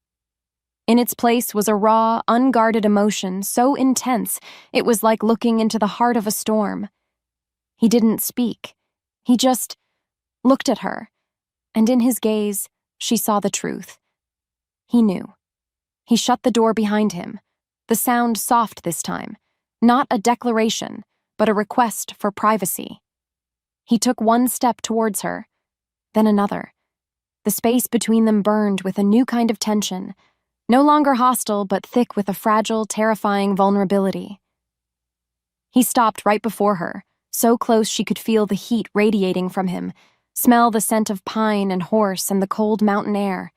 In its place was a raw, unguarded emotion so intense it was like looking into the heart of a storm. He didn't speak. He just looked at her, and in his gaze, she saw the truth. He knew. He shut the door behind him, the sound soft this time, not a declaration, but a request for privacy. He took one step towards her, then another. The space between them burned with a new kind of tension, no longer hostile, but thick with a fragile, terrifying vulnerability. He stopped right before her, so close she could feel the heat radiating from him, smell the scent of pine and horse and the cold mountain air.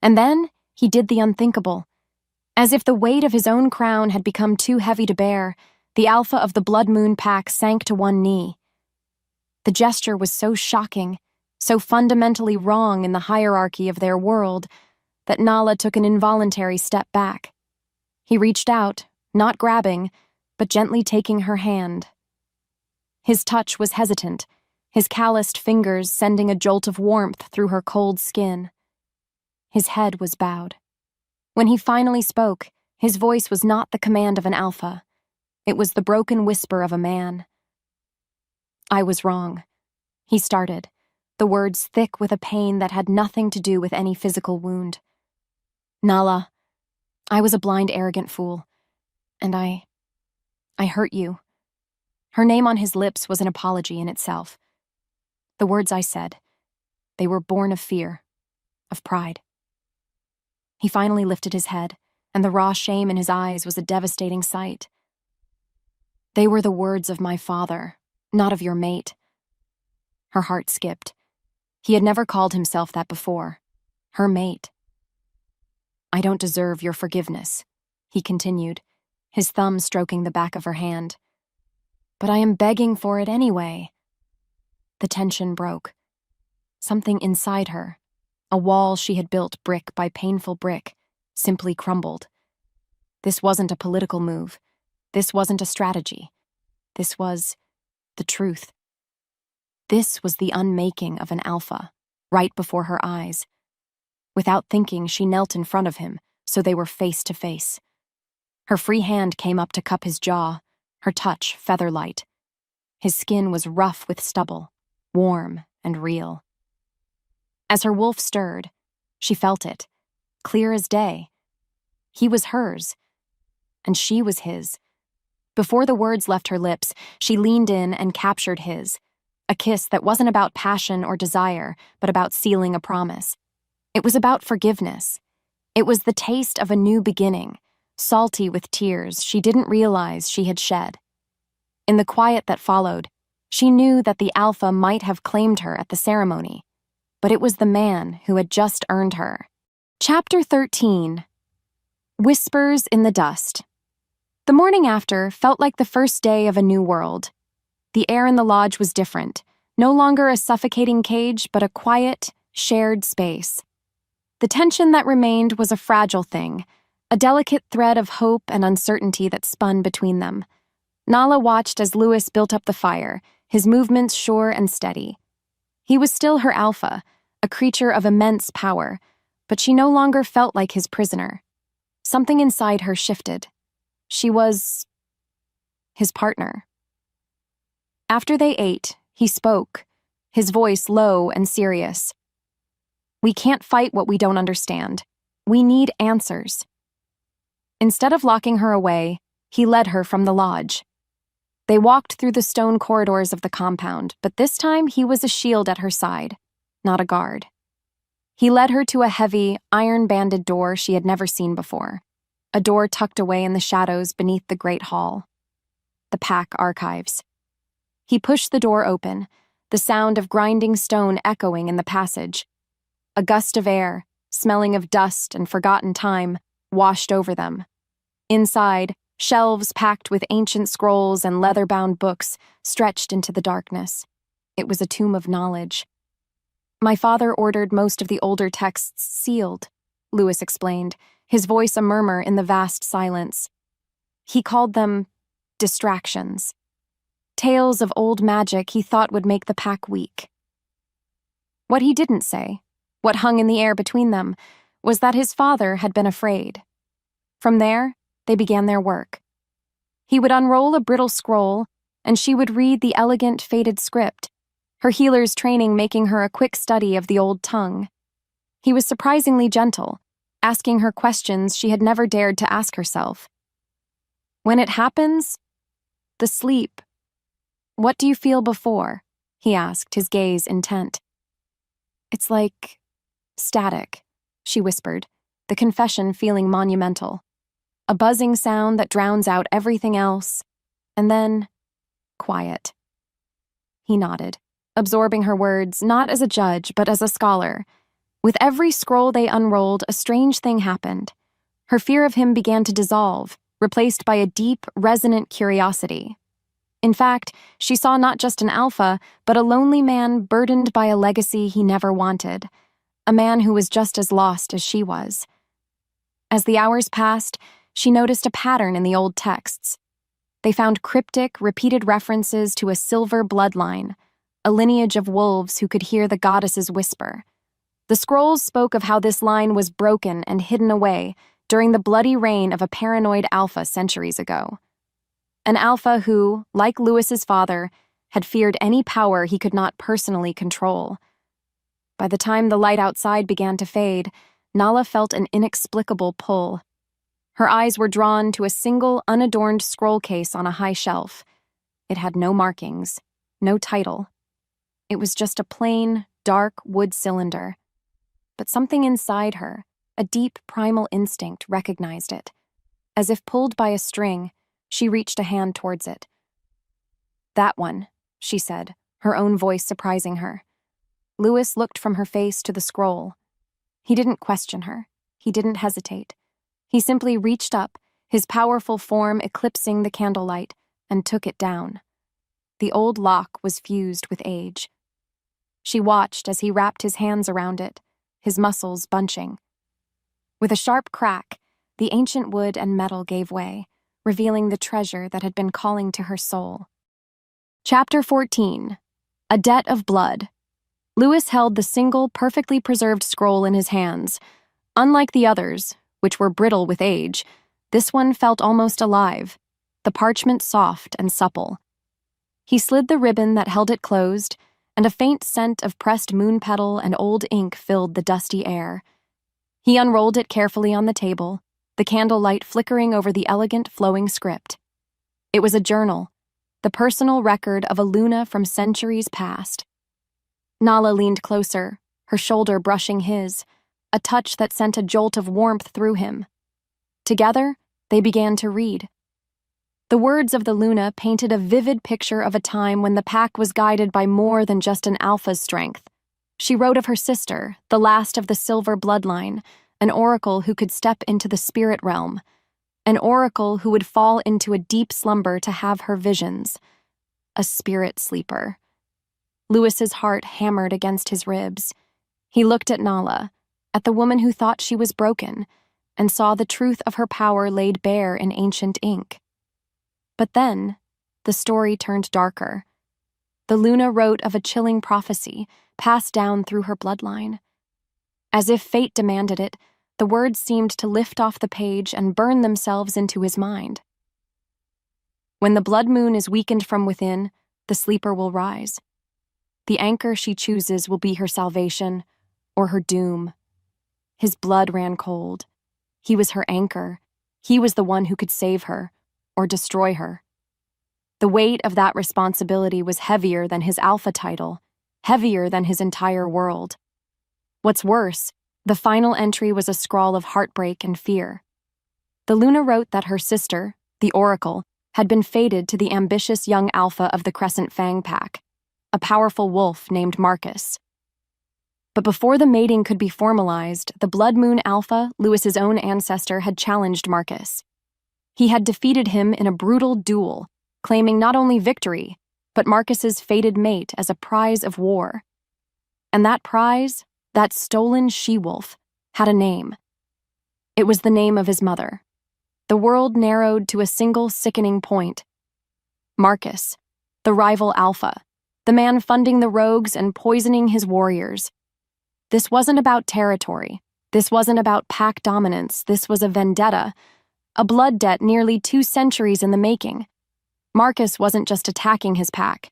And then he did the unthinkable. As if the weight of his own crown had become too heavy to bear, the Alpha of the Blood Moon pack sank to one knee. The gesture was so shocking, so fundamentally wrong in the hierarchy of their world, that Nala took an involuntary step back. He reached out, not grabbing, but gently taking her hand. His touch was hesitant, his calloused fingers sending a jolt of warmth through her cold skin. His head was bowed. When he finally spoke, his voice was not the command of an Alpha. It was the broken whisper of a man. "I was wrong," he started, the words thick with a pain that had nothing to do with any physical wound. "Nala, I was a blind, arrogant fool, and I hurt you." Her name on his lips was an apology in itself. The words I said, they were born of fear, of pride. He finally lifted his head, and the raw shame in his eyes was a devastating sight. "They were the words of my father, not of your mate." Her heart skipped. He had never called himself that before. Her mate. "I don't deserve your forgiveness," he continued, his thumb stroking the back of her hand. "But I am begging for it anyway." The tension broke. Something inside her, a wall she had built brick by painful brick, simply crumbled. This wasn't a political move. This wasn't a strategy. This was the truth. This was the unmaking of an Alpha, right before her eyes. Without thinking, she knelt in front of him, so they were face to face. Her free hand came up to cup his jaw, her touch feather-light. His skin was rough with stubble, warm and real. As her wolf stirred, she felt it, clear as day. He was hers, and she was his. Before the words left her lips, she leaned in and captured his, a kiss that wasn't about passion or desire, but about sealing a promise. It was about forgiveness. It was the taste of a new beginning, salty with tears she didn't realize she had shed. In the quiet that followed, she knew that the Alpha might have claimed her at the ceremony, but it was the man who had just earned her. Chapter 13. Whispers in the Dust. The morning after felt like the first day of a new world. The air in the lodge was different, no longer a suffocating cage, but a quiet, shared space. The tension that remained was a fragile thing, a delicate thread of hope and uncertainty that spun between them. Nala watched as Louis built up the fire, his movements sure and steady. He was still her alpha, a creature of immense power, but she no longer felt like his prisoner. Something inside her shifted. She was his partner. After they ate, he spoke, his voice low and serious. "We can't fight what we don't understand. We need answers." Instead of locking her away, he led her from the lodge. They walked through the stone corridors of the compound, but this time he was a shield at her side, not a guard. He led her to a heavy, iron-banded door she had never seen before, a door tucked away in the shadows beneath the great hall. The Pack Archives. He pushed the door open, the sound of grinding stone echoing in the passage. A gust of air, smelling of dust and forgotten time, washed over them. Inside, shelves packed with ancient scrolls and leather-bound books stretched into the darkness. It was a tomb of knowledge. "My father ordered most of the older texts sealed," Lewis explained, his voice a murmur in the vast silence. "He called them distractions. Tales of old magic he thought would make the Pack weak." What he didn't say, what hung in the air between them, was that his father had been afraid. From there, they began their work. He would unroll a brittle scroll, and she would read the elegant, faded script, her healer's training making her a quick study of the old tongue. He was surprisingly gentle, asking her questions she had never dared to ask herself. "When it happens, the sleep, what do you feel before?" he asked, his gaze intent. "It's like static," she whispered, the confession feeling monumental. "A buzzing sound that drowns out everything else, and then quiet." He nodded, absorbing her words not as a judge but as a scholar. With every scroll they unrolled, a strange thing happened. Her fear of him began to dissolve, replaced by a deep, resonant curiosity. In fact, she saw not just an alpha, but a lonely man burdened by a legacy he never wanted, a man who was just as lost as she was. As the hours passed, she noticed a pattern in the old texts. They found cryptic, repeated references to a silver bloodline, a lineage of wolves who could hear the goddess's whisper. The scrolls spoke of how this line was broken and hidden away during the bloody reign of a paranoid alpha centuries ago. An alpha who, like Lewis's father, had feared any power he could not personally control. By the time the light outside began to fade, Nala felt an inexplicable pull. Her eyes were drawn to a single, unadorned scroll case on a high shelf. It had no markings, no title. It was just a plain, dark wood cylinder. But something inside her, a deep primal instinct, recognized it. As if pulled by a string, she reached a hand towards it. "That one," she said, her own voice surprising her. Lewis looked from her face to the scroll. He didn't question her. He didn't hesitate. He simply reached up, his powerful form eclipsing the candlelight, and took it down. The old lock was fused with age. She watched as he wrapped his hands around it, his muscles bunching. With a sharp crack, the ancient wood and metal gave way, revealing the treasure that had been calling to her soul. Chapter 14. A Debt of Blood. Lewis held the single, perfectly preserved scroll in his hands. Unlike the others, which were brittle with age, this one felt almost alive, the parchment soft and supple. He slid the ribbon that held it closed, and a faint scent of pressed moon petal and old ink filled the dusty air. He unrolled it carefully on the table, the candlelight flickering over the elegant, flowing script. It was a journal, the personal record of a Luna from centuries past. Nala leaned closer, her shoulder brushing his, a touch that sent a jolt of warmth through him. Together, they began to read. The words of the Luna painted a vivid picture of a time when the Pack was guided by more than just an alpha's strength. She wrote of her sister, the last of the silver bloodline, an oracle who could step into the spirit realm, an oracle who would fall into a deep slumber to have her visions, a spirit sleeper. Lewis's heart hammered against his ribs. He looked at Nala, at the woman who thought she was broken, and saw the truth of her power laid bare in ancient ink. But then, the story turned darker. The Luna wrote of a chilling prophecy passed down through her bloodline. As if fate demanded it, the words seemed to lift off the page and burn themselves into his mind. When the blood moon is weakened from within, the sleeper will rise. The anchor she chooses will be her salvation or her doom. His blood ran cold. He was her anchor. He was the one who could save her or destroy her. The weight of that responsibility was heavier than his alpha title, heavier than his entire world. What's worse, the final entry was a scrawl of heartbreak and fear. The Luna wrote that her sister, the Oracle, had been fated to the ambitious young alpha of the Crescent Fang Pack, a powerful wolf named Marcus. But before the mating could be formalized, the Blood Moon Alpha, Lewis's own ancestor, had challenged Marcus. He had defeated him in a brutal duel, claiming not only victory, but Marcus's fated mate as a prize of war. And that prize, that stolen she-wolf, had a name. It was the name of his mother. The world narrowed to a single sickening point. Marcus, the rival alpha, the man funding the rogues and poisoning his warriors. This wasn't about territory. This wasn't about pack dominance. This was a vendetta, a blood debt nearly 2 centuries in the making. Marcus wasn't just attacking his pack.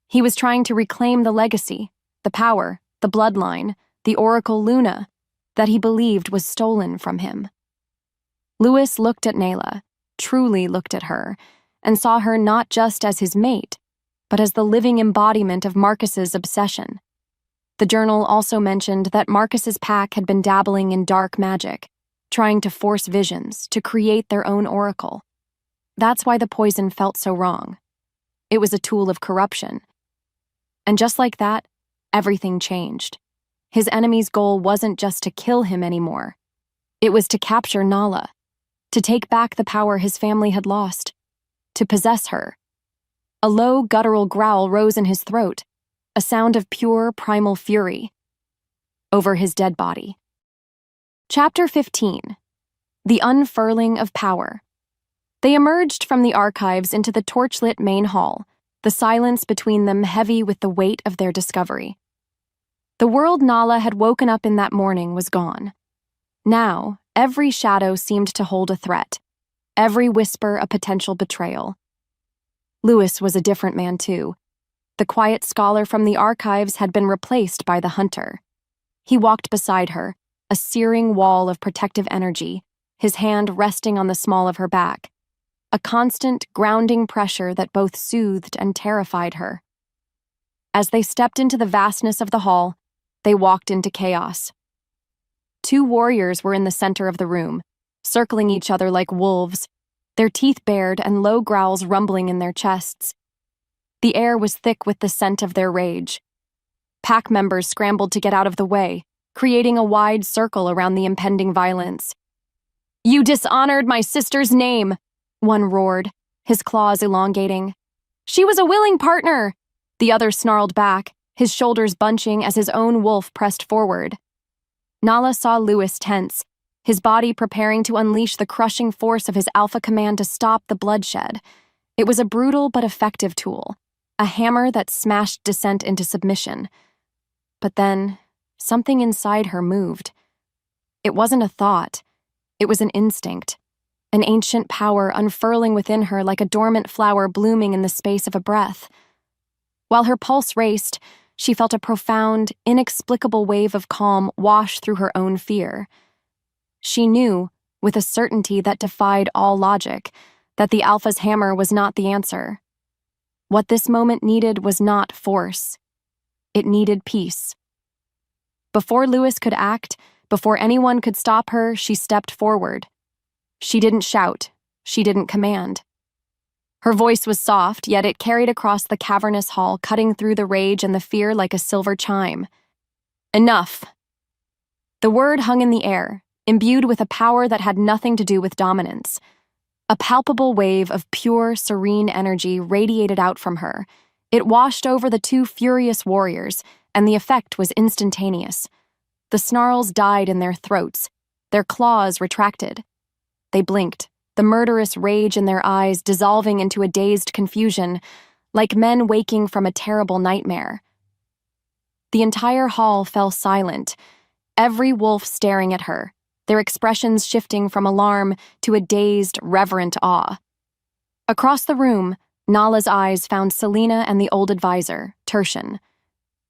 He was trying to reclaim the legacy, the power, the bloodline, the Oracle Luna, that he believed was stolen from him. Lewis looked at Nayla, truly looked at her, and saw her not just as his mate, but as the living embodiment of Marcus's obsession. The journal also mentioned that Marcus's pack had been dabbling in dark magic, trying to force visions, to create their own oracle. That's why the poison felt so wrong. It was a tool of corruption. And just like that, everything changed. His enemy's goal wasn't just to kill him anymore. It was to capture Nala, to take back the power his family had lost, to possess her. A low, guttural growl rose in his throat, a sound of pure, primal fury. Over his dead body. Chapter 15. The Unfurling of Power. They emerged from the archives into the torchlit main hall, the silence between them heavy with the weight of their discovery. The world Nala had woken up in that morning was gone. Now, every shadow seemed to hold a threat, every whisper a potential betrayal. Lewis was a different man, too. The quiet scholar from the archives had been replaced by the hunter. He walked beside her, a searing wall of protective energy, his hand resting on the small of her back. A constant, grounding pressure that both soothed and terrified her. As they stepped into the vastness of the hall, they walked into chaos. 2 warriors were in the center of the room, circling each other like wolves, their teeth bared and low growls rumbling in their chests. The air was thick with the scent of their rage. Pack members scrambled to get out of the way, creating a wide circle around the impending violence. "You dishonored my sister's name," one roared, his claws elongating. "She was a willing partner," the other snarled back, his shoulders bunching as his own wolf pressed forward. Nala saw Lewis tense, his body preparing to unleash the crushing force of his alpha command to stop the bloodshed. It was a brutal but effective tool, a hammer that smashed dissent into submission. But then, something inside her moved. It wasn't a thought. It was an instinct, an ancient power unfurling within her like a dormant flower blooming in the space of a breath. While her pulse raced, she felt a profound, inexplicable wave of calm wash through her own fear. She knew, with a certainty that defied all logic, that the Alpha's hammer was not the answer. What this moment needed was not force. It needed peace. Before Lewis could act, before anyone could stop her, she stepped forward. She didn't shout. She didn't command. Her voice was soft, yet it carried across the cavernous hall, cutting through the rage and the fear like a silver chime. "Enough." The word hung in the air, imbued with a power that had nothing to do with dominance. A palpable wave of pure, serene energy radiated out from her. It washed over the 2 furious warriors, and the effect was instantaneous. The snarls died in their throats, their claws retracted. They blinked, the murderous rage in their eyes dissolving into a dazed confusion, like men waking from a terrible nightmare. The entire hall fell silent, every wolf staring at her, their expressions shifting from alarm to a dazed, reverent awe. Across the room, Nala's eyes found Selena and the old advisor, Tertian.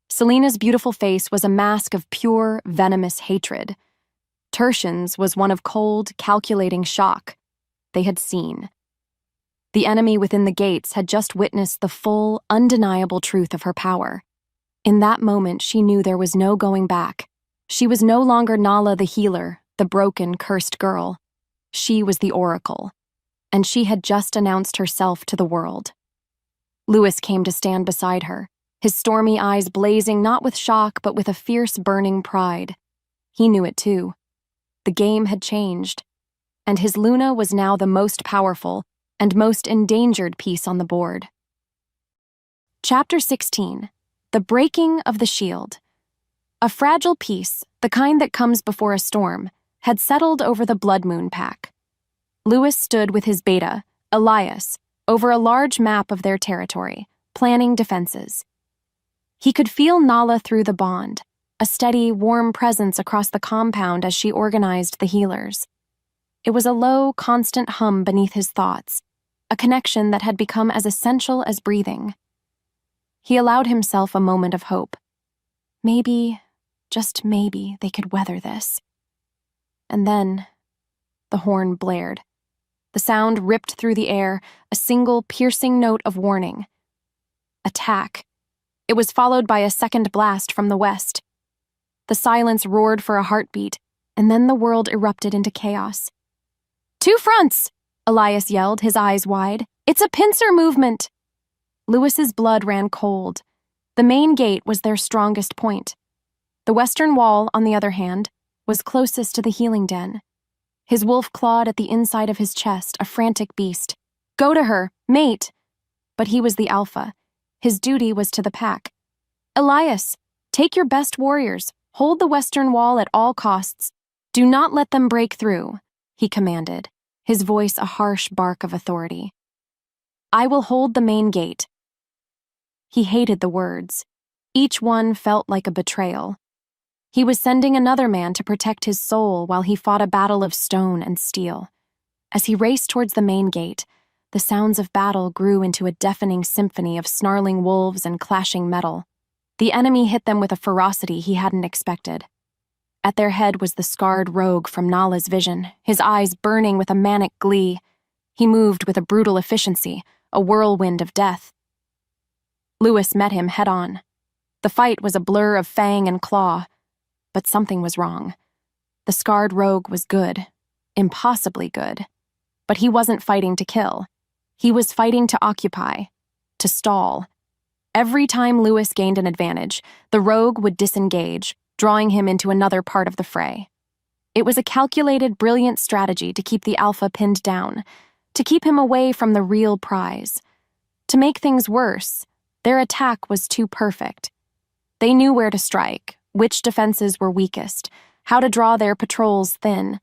Selena's beautiful face was a mask of pure, venomous hatred. Tertian's was one of cold, calculating shock. They had seen. The enemy within the gates had just witnessed the full, undeniable truth of her power. In that moment, she knew there was no going back. She was no longer Nala the healer, the broken, cursed girl. She was the Oracle, and she had just announced herself to the world. Lewis came to stand beside her, his stormy eyes blazing not with shock but with a fierce, burning pride. He knew it too. The game had changed, and his Luna was now the most powerful and most endangered piece on the board. Chapter 16. The Breaking of the Shield. A fragile piece, the kind that comes before a storm, had settled over the Blood Moon Pack. Lewis stood with his beta, Elias, over a large map of their territory, planning defenses. He could feel Nala through the bond, a steady, warm presence across the compound as she organized the healers. It was a low, constant hum beneath his thoughts, a connection that had become as essential as breathing. He allowed himself a moment of hope. Maybe, just maybe, they could weather this. And then, the horn blared. The sound ripped through the air, a single piercing note of warning. Attack. It was followed by a second blast from the west. The silence roared for a heartbeat, and then the world erupted into chaos. "Two fronts!" Elias yelled, his eyes wide. "It's a pincer movement!" Lewis's blood ran cold. The main gate was their strongest point. The western wall, on the other hand, was closest to the healing den. His wolf clawed at the inside of his chest, a frantic beast. "Go to her, mate!" But he was the alpha. His duty was to the pack. "Elias, take your best warriors, hold the western wall at all costs. Do not let them break through," he commanded, his voice a harsh bark of authority. "I will hold the main gate." He hated the words. Each one felt like a betrayal. He was sending another man to protect his soul while he fought a battle of stone and steel. As he raced towards the main gate, the sounds of battle grew into a deafening symphony of snarling wolves and clashing metal. The enemy hit them with a ferocity he hadn't expected. At their head was the scarred rogue from Nala's vision, his eyes burning with a manic glee. He moved with a brutal efficiency, a whirlwind of death. Lewis met him head-on. The fight was a blur of fang and claw, but something was wrong. The scarred rogue was good, impossibly good, but he wasn't fighting to kill. He was fighting to occupy, to stall. Every time Lewis gained an advantage, the rogue would disengage, drawing him into another part of the fray. It was a calculated, brilliant strategy to keep the alpha pinned down, to keep him away from the real prize. To make things worse, their attack was too perfect. They knew where to strike, which defenses were weakest, how to draw their patrols thin.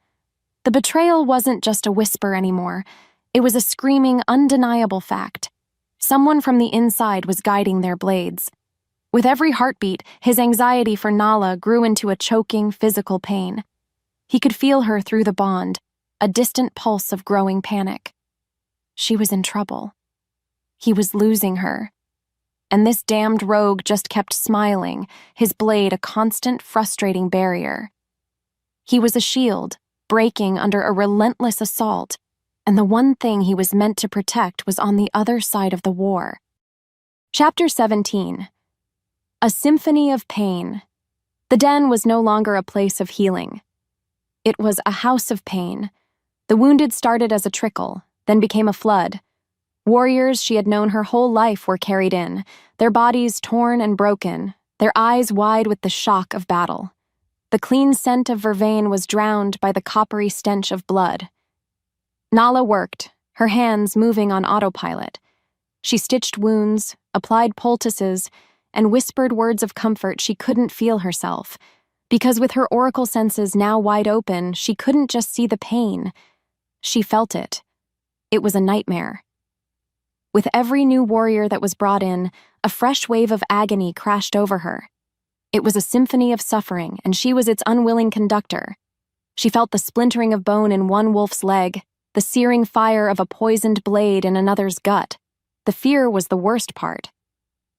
The betrayal wasn't just a whisper anymore. It was a screaming, undeniable fact. Someone from the inside was guiding their blades. With every heartbeat, his anxiety for Nala grew into a choking, physical pain. He could feel her through the bond, a distant pulse of growing panic. She was in trouble. He was losing her. And this damned rogue just kept smiling, his blade a constant, frustrating barrier. He was a shield, breaking under a relentless assault, and the one thing he was meant to protect was on the other side of the war. Chapter 17. A Symphony of Pain. The den was no longer a place of healing. It was a house of pain. The wounded started as a trickle, then became a flood. Warriors she had known her whole life were carried in, their bodies torn and broken, their eyes wide with the shock of battle. The clean scent of vervain was drowned by the coppery stench of blood. Nala worked, her hands moving on autopilot. She stitched wounds, applied poultices, and whispered words of comfort she couldn't feel herself, because with her oracle senses now wide open, she couldn't just see the pain. She felt it. It was a nightmare. With every new warrior that was brought in, a fresh wave of agony crashed over her. It was a symphony of suffering, and she was its unwilling conductor. She felt the splintering of bone in one wolf's leg, the searing fire of a poisoned blade in another's gut. The fear was the worst part.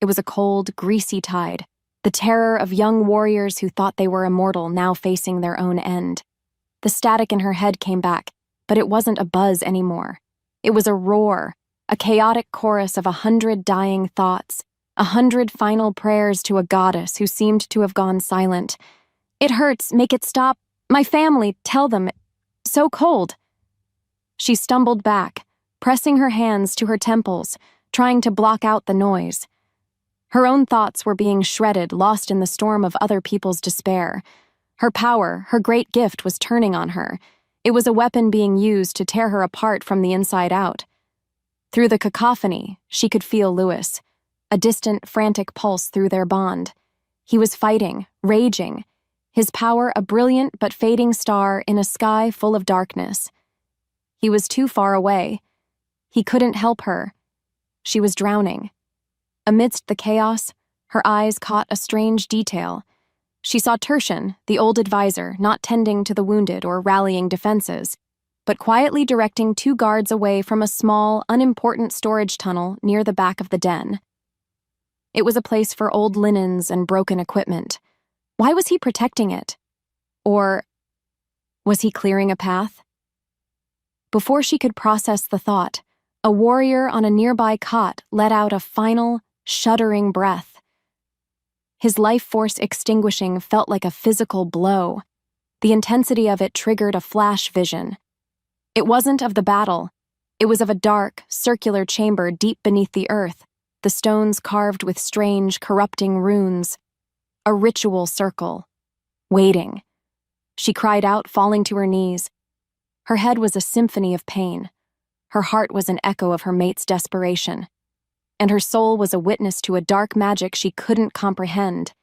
It was a cold, greasy tide, the terror of young warriors who thought they were immortal now facing their own end. The static in her head came back, but it wasn't a buzz anymore. It was a roar, a chaotic chorus of 100 dying thoughts, 100 final prayers to a goddess who seemed to have gone silent. "It hurts, make it stop. My family, tell them. So cold." She stumbled back, pressing her hands to her temples, trying to block out the noise. Her own thoughts were being shredded, lost in the storm of other people's despair. Her power, her great gift, was turning on her. It was a weapon being used to tear her apart from the inside out. Through the cacophony, she could feel Lewis, a distant, frantic pulse through their bond. He was fighting, raging, his power a brilliant but fading star in a sky full of darkness. He was too far away. He couldn't help her. She was drowning. Amidst the chaos, her eyes caught a strange detail. She saw Tertian, the old advisor, not tending to the wounded or rallying defenses, but quietly directing 2 guards away from a small, unimportant storage tunnel near the back of the den. It was a place for old linens and broken equipment. Why was he protecting it? Or was he clearing a path? Before she could process the thought, a warrior on a nearby cot let out a final, shuddering breath. His life force extinguishing felt like a physical blow. The intensity of it triggered a flash vision. It wasn't of the battle. It was of a dark, circular chamber deep beneath the earth, the stones carved with strange, corrupting runes. A ritual circle. Waiting. She cried out, falling to her knees. Her head was a symphony of pain. Her heart was an echo of her mate's desperation. And her soul was a witness to a dark magic she couldn't comprehend.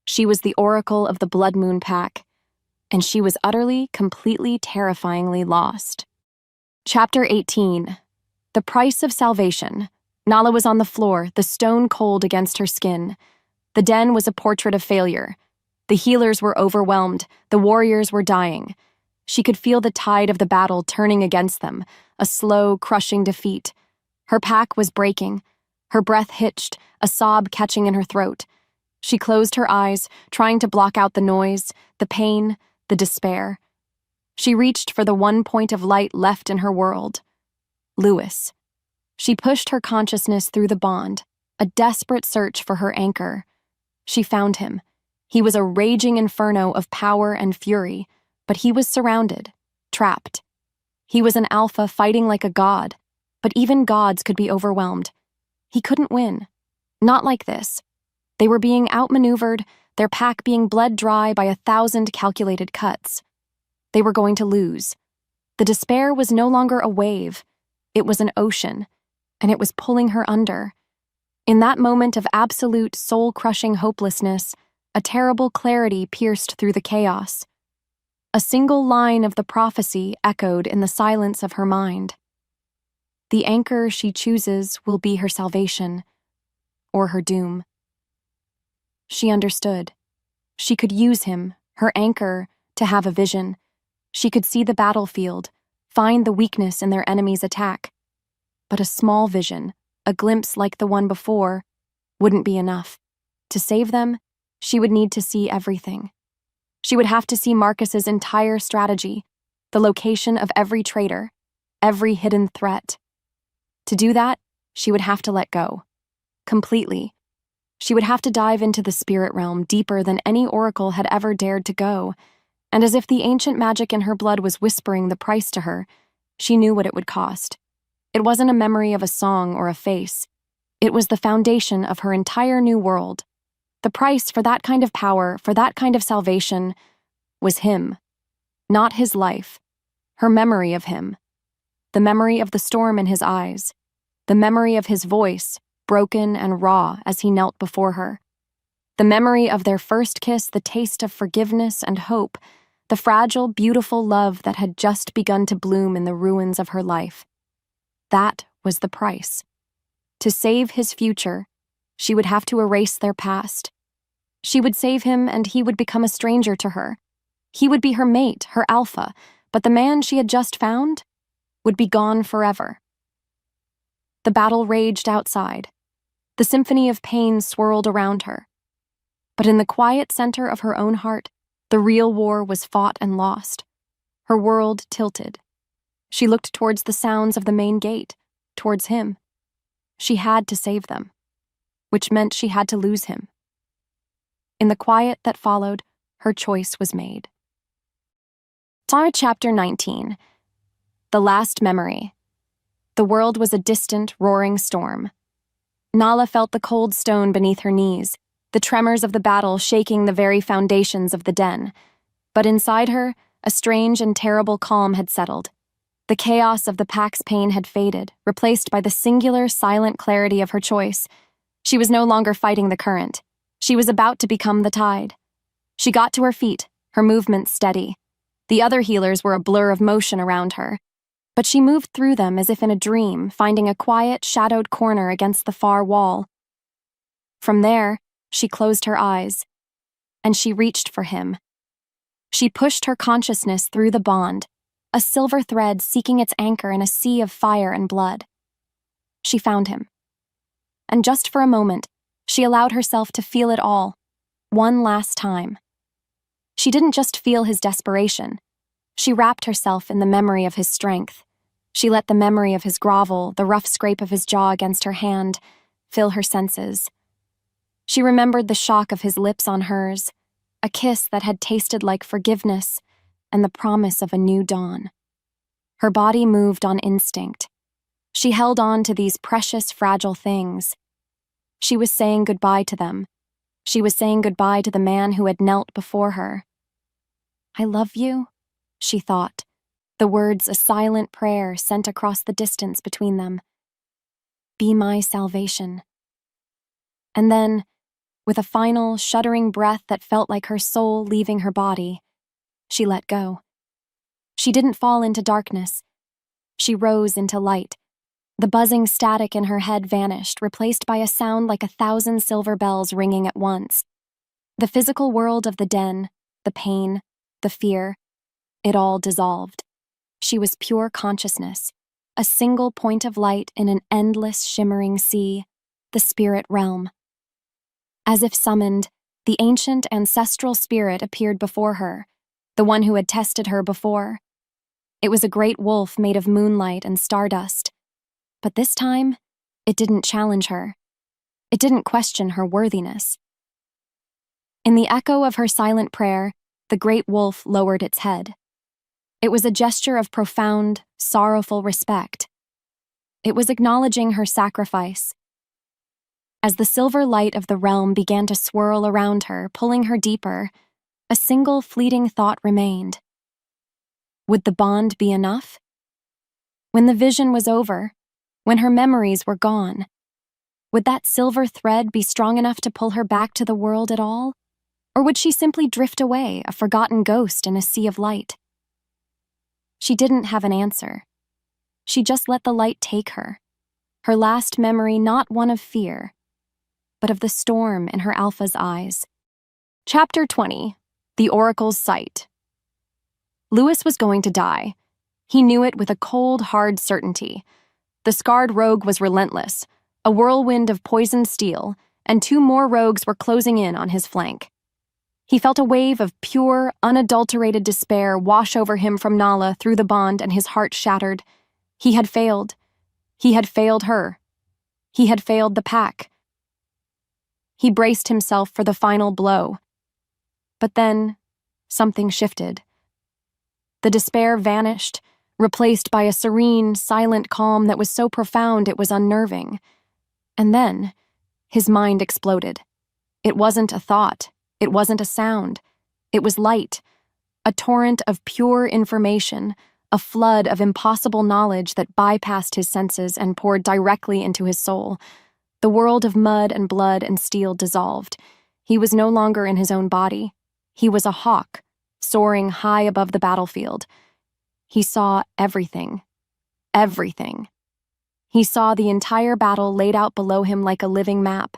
She was the oracle of the Blood Moon Pack, and she was utterly, completely, terrifyingly lost. Chapter 18. The Price of Salvation. Nala was on the floor, the stone cold against her skin. The den was a portrait of failure. The healers were overwhelmed, the warriors were dying. She could feel the tide of the battle turning against them, a slow, crushing defeat. Her pack was breaking. Her breath hitched, a sob catching in her throat. She closed her eyes, trying to block out the noise, the pain, the despair. She reached for the one point of light left in her world. Lewis. She pushed her consciousness through the bond, a desperate search for her anchor. She found him. He was a raging inferno of power and fury, but he was surrounded, trapped. He was an alpha fighting like a god, but even gods could be overwhelmed. He couldn't win. Not like this. They were being outmaneuvered, their pack being bled dry by 1,000 calculated cuts. They were going to lose. The despair was no longer a wave. It was an ocean, and it was pulling her under. In that moment of absolute, soul-crushing hopelessness, a terrible clarity pierced through the chaos. A single line of the prophecy echoed in the silence of her mind. The anchor she chooses will be her salvation, or her doom. She understood. She could use him, her anchor, to have a vision. She could see the battlefield, find the weakness in their enemy's attack. But a small vision, a glimpse like the one before, wouldn't be enough. To save them, she would need to see everything. She would have to see Marcus's entire strategy, the location of every traitor, every hidden threat. To do that, she would have to let go. Completely. She would have to dive into the spirit realm deeper than any oracle had ever dared to go, and as if the ancient magic in her blood was whispering the price to her, she knew what it would cost. It wasn't a memory of a song or a face. It was the foundation of her entire new world. The price for that kind of power, for that kind of salvation, was him. Not his life. Her memory of him. The memory of the storm in his eyes. The memory of his voice, broken and raw as he knelt before her. The memory of their first kiss, the taste of forgiveness and hope, the fragile, beautiful love that had just begun to bloom in the ruins of her life. That was the price. To save his future, she would have to erase their past. She would save him and he would become a stranger to her. He would be her mate, her alpha, but the man she had just found would be gone forever. The battle raged outside. The symphony of pain swirled around her. But in the quiet center of her own heart, the real war was fought and lost. Her world tilted. She looked towards the sounds of the main gate, towards him. She had to save them, which meant she had to lose him. In the quiet that followed, her choice was made. Chapter 19. The Last Memory. The world was a distant, roaring storm. Nala felt the cold stone beneath her knees, the tremors of the battle shaking the very foundations of the den. But inside her, a strange and terrible calm had settled. The chaos of the pack's pain had faded, replaced by the singular, silent clarity of her choice. She was no longer fighting the current. She was about to become the tide. She got to her feet, her movements steady. The other healers were a blur of motion around her, but she moved through them as if in a dream, finding a quiet, shadowed corner against the far wall. From there, she closed her eyes, and she reached for him. She pushed her consciousness through the bond, a silver thread seeking its anchor in a sea of fire and blood. She found him. And just for a moment, she allowed herself to feel it all, one last time. She didn't just feel his desperation. She wrapped herself in the memory of his strength. She let the memory of his grovel, the rough scrape of his jaw against her hand, fill her senses. She remembered the shock of his lips on hers, a kiss that had tasted like forgiveness and the promise of a new dawn. Her body moved on instinct. She held on to these precious, fragile things. She was saying goodbye to them. She was saying goodbye to the man who had knelt before her. "I love you," she thought, the words a silent prayer sent across the distance between them. "Be my salvation." And then, with a final, shuddering breath that felt like her soul leaving her body, she let go. She didn't fall into darkness. She rose into light. The buzzing static in her head vanished, replaced by a sound like 1,000 silver bells ringing at once. The physical world of the den, the pain, the fear, it all dissolved. She was pure consciousness, a single point of light in an endless shimmering sea, the spirit realm. As if summoned, the ancient ancestral spirit appeared before her, the one who had tested her before. It was a great wolf made of moonlight and stardust. But this time, it didn't challenge her. It didn't question her worthiness. In the echo of her silent prayer, the great wolf lowered its head. It was a gesture of profound, sorrowful respect. It was acknowledging her sacrifice. As the silver light of the realm began to swirl around her, pulling her deeper, a single fleeting thought remained. Would the bond be enough? When the vision was over, when her memories were gone, would that silver thread be strong enough to pull her back to the world at all? Or would she simply drift away, a forgotten ghost in a sea of light? She didn't have an answer. She just let the light take her, her last memory not one of fear, but of the storm in her alpha's eyes. Chapter 20. The Oracle's Sight. Lewis was going to die. He knew it with a cold, hard certainty. The scarred rogue was relentless, a whirlwind of poisoned steel, and 2 more rogues were closing in on his flank. He felt a wave of pure, unadulterated despair wash over him from Nala through the bond, and his heart shattered. He had failed. He had failed her. He had failed the pack. He braced himself for the final blow. But then, something shifted. The despair vanished, replaced by a serene, silent calm that was so profound it was unnerving. And then, his mind exploded. It wasn't a thought. It wasn't a sound. It was light, a torrent of pure information, a flood of impossible knowledge that bypassed his senses and poured directly into his soul. The world of mud and blood and steel dissolved. He was no longer in his own body. He was a hawk, soaring high above the battlefield. He saw everything. Everything. He saw the entire battle laid out below him like a living map.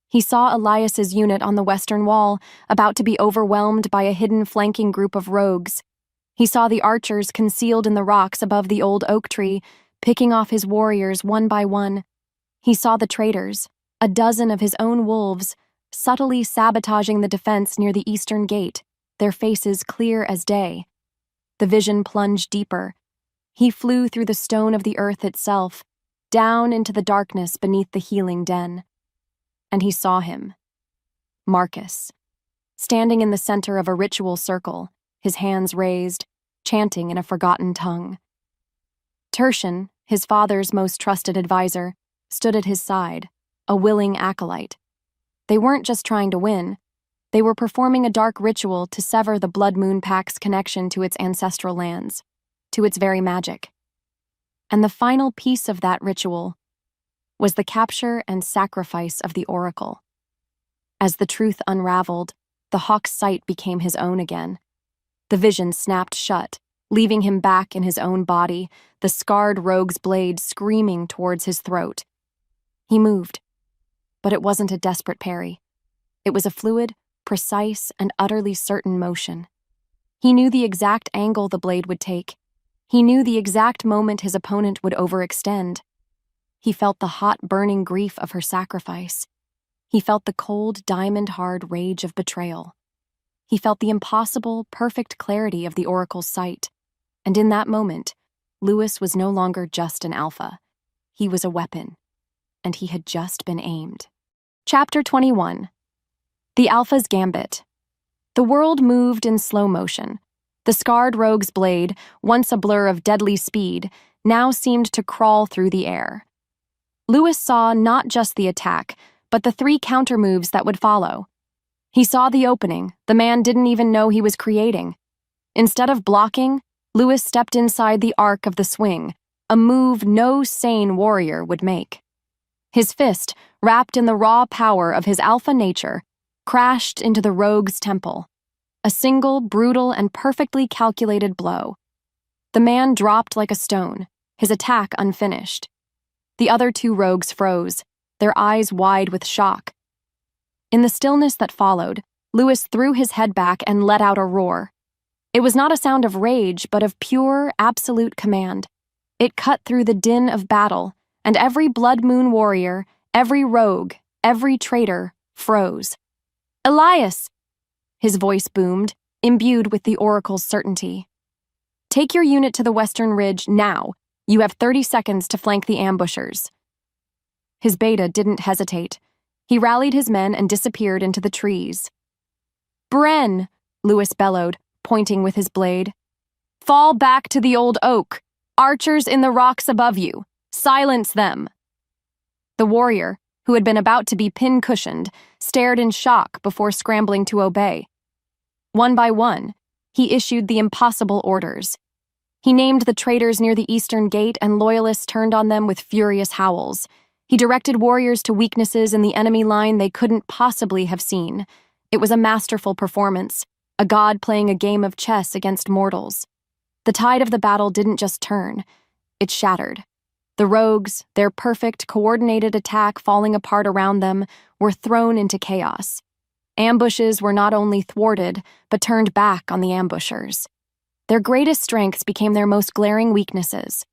He saw Elias's unit on the western wall, about to be overwhelmed by a hidden flanking group of rogues. He saw the archers concealed in the rocks above the old oak tree, picking off his warriors one by one. He saw the traitors, a dozen of his own wolves, subtly sabotaging the defense near the eastern gate, their faces clear as day. The vision plunged deeper. He flew through the stone of the earth itself, down into the darkness beneath the healing den. And he saw him, Marcus, standing in the center of a ritual circle, his hands raised, chanting in a forgotten tongue. Tertian, his father's most trusted advisor, stood at his side, a willing acolyte. They weren't just trying to win. They were performing a dark ritual to sever the Blood Moon Pack's connection to its ancestral lands, to its very magic. And the final piece of that ritual was the capture and sacrifice of the Oracle. As the truth unraveled, the hawk's sight became his own again. The vision snapped shut, leaving him back in his own body, the scarred rogue's blade screaming towards his throat. He moved, but it wasn't a desperate parry. It was a fluid, precise, and utterly certain motion. He knew the exact angle the blade would take. He knew the exact moment his opponent would overextend. He felt the hot, burning grief of her sacrifice. He felt the cold, diamond-hard rage of betrayal. He felt the impossible, perfect clarity of the Oracle's sight. And in that moment, Lewis was no longer just an alpha. He was a weapon, and he had just been aimed. Chapter 21. The Alpha's Gambit. The world moved in slow motion. The scarred rogue's blade, once a blur of deadly speed, now seemed to crawl through the air. Lewis saw not just the attack, but the 3 counter-moves that would follow. He saw the opening the man didn't even know he was creating. Instead of blocking, Lewis stepped inside the arc of the swing, a move no sane warrior would make. His fist, wrapped in the raw power of his alpha nature, crashed into the rogue's temple. A single, brutal, and perfectly calculated blow. The man dropped like a stone, his attack unfinished. The other 2 rogues froze, their eyes wide with shock. In the stillness that followed, Lewis threw his head back and let out a roar. It was not a sound of rage, but of pure, absolute command. It cut through the din of battle, and every Blood Moon warrior, every rogue, every traitor, froze. "Elias!" His voice boomed, imbued with the Oracle's certainty. "Take your unit to the western ridge now. You have 30 seconds to flank the ambushers." His beta didn't hesitate. He rallied his men and disappeared into the trees. "Bren!" Lewis bellowed, pointing with his blade. "Fall back to the old oak. Archers in the rocks above you. Silence them." The warrior, who had been about to be pin-cushioned, stared in shock before scrambling to obey. One by one, he issued the impossible orders. He named the traitors near the eastern gate, and loyalists turned on them with furious howls. He directed warriors to weaknesses in the enemy line they couldn't possibly have seen. It was a masterful performance, a god playing a game of chess against mortals. The tide of the battle didn't just turn, it shattered. The rogues, their perfect, coordinated attack falling apart around them, were thrown into chaos. Ambushes were not only thwarted, but turned back on the ambushers. Their greatest strengths became their most glaring weaknesses.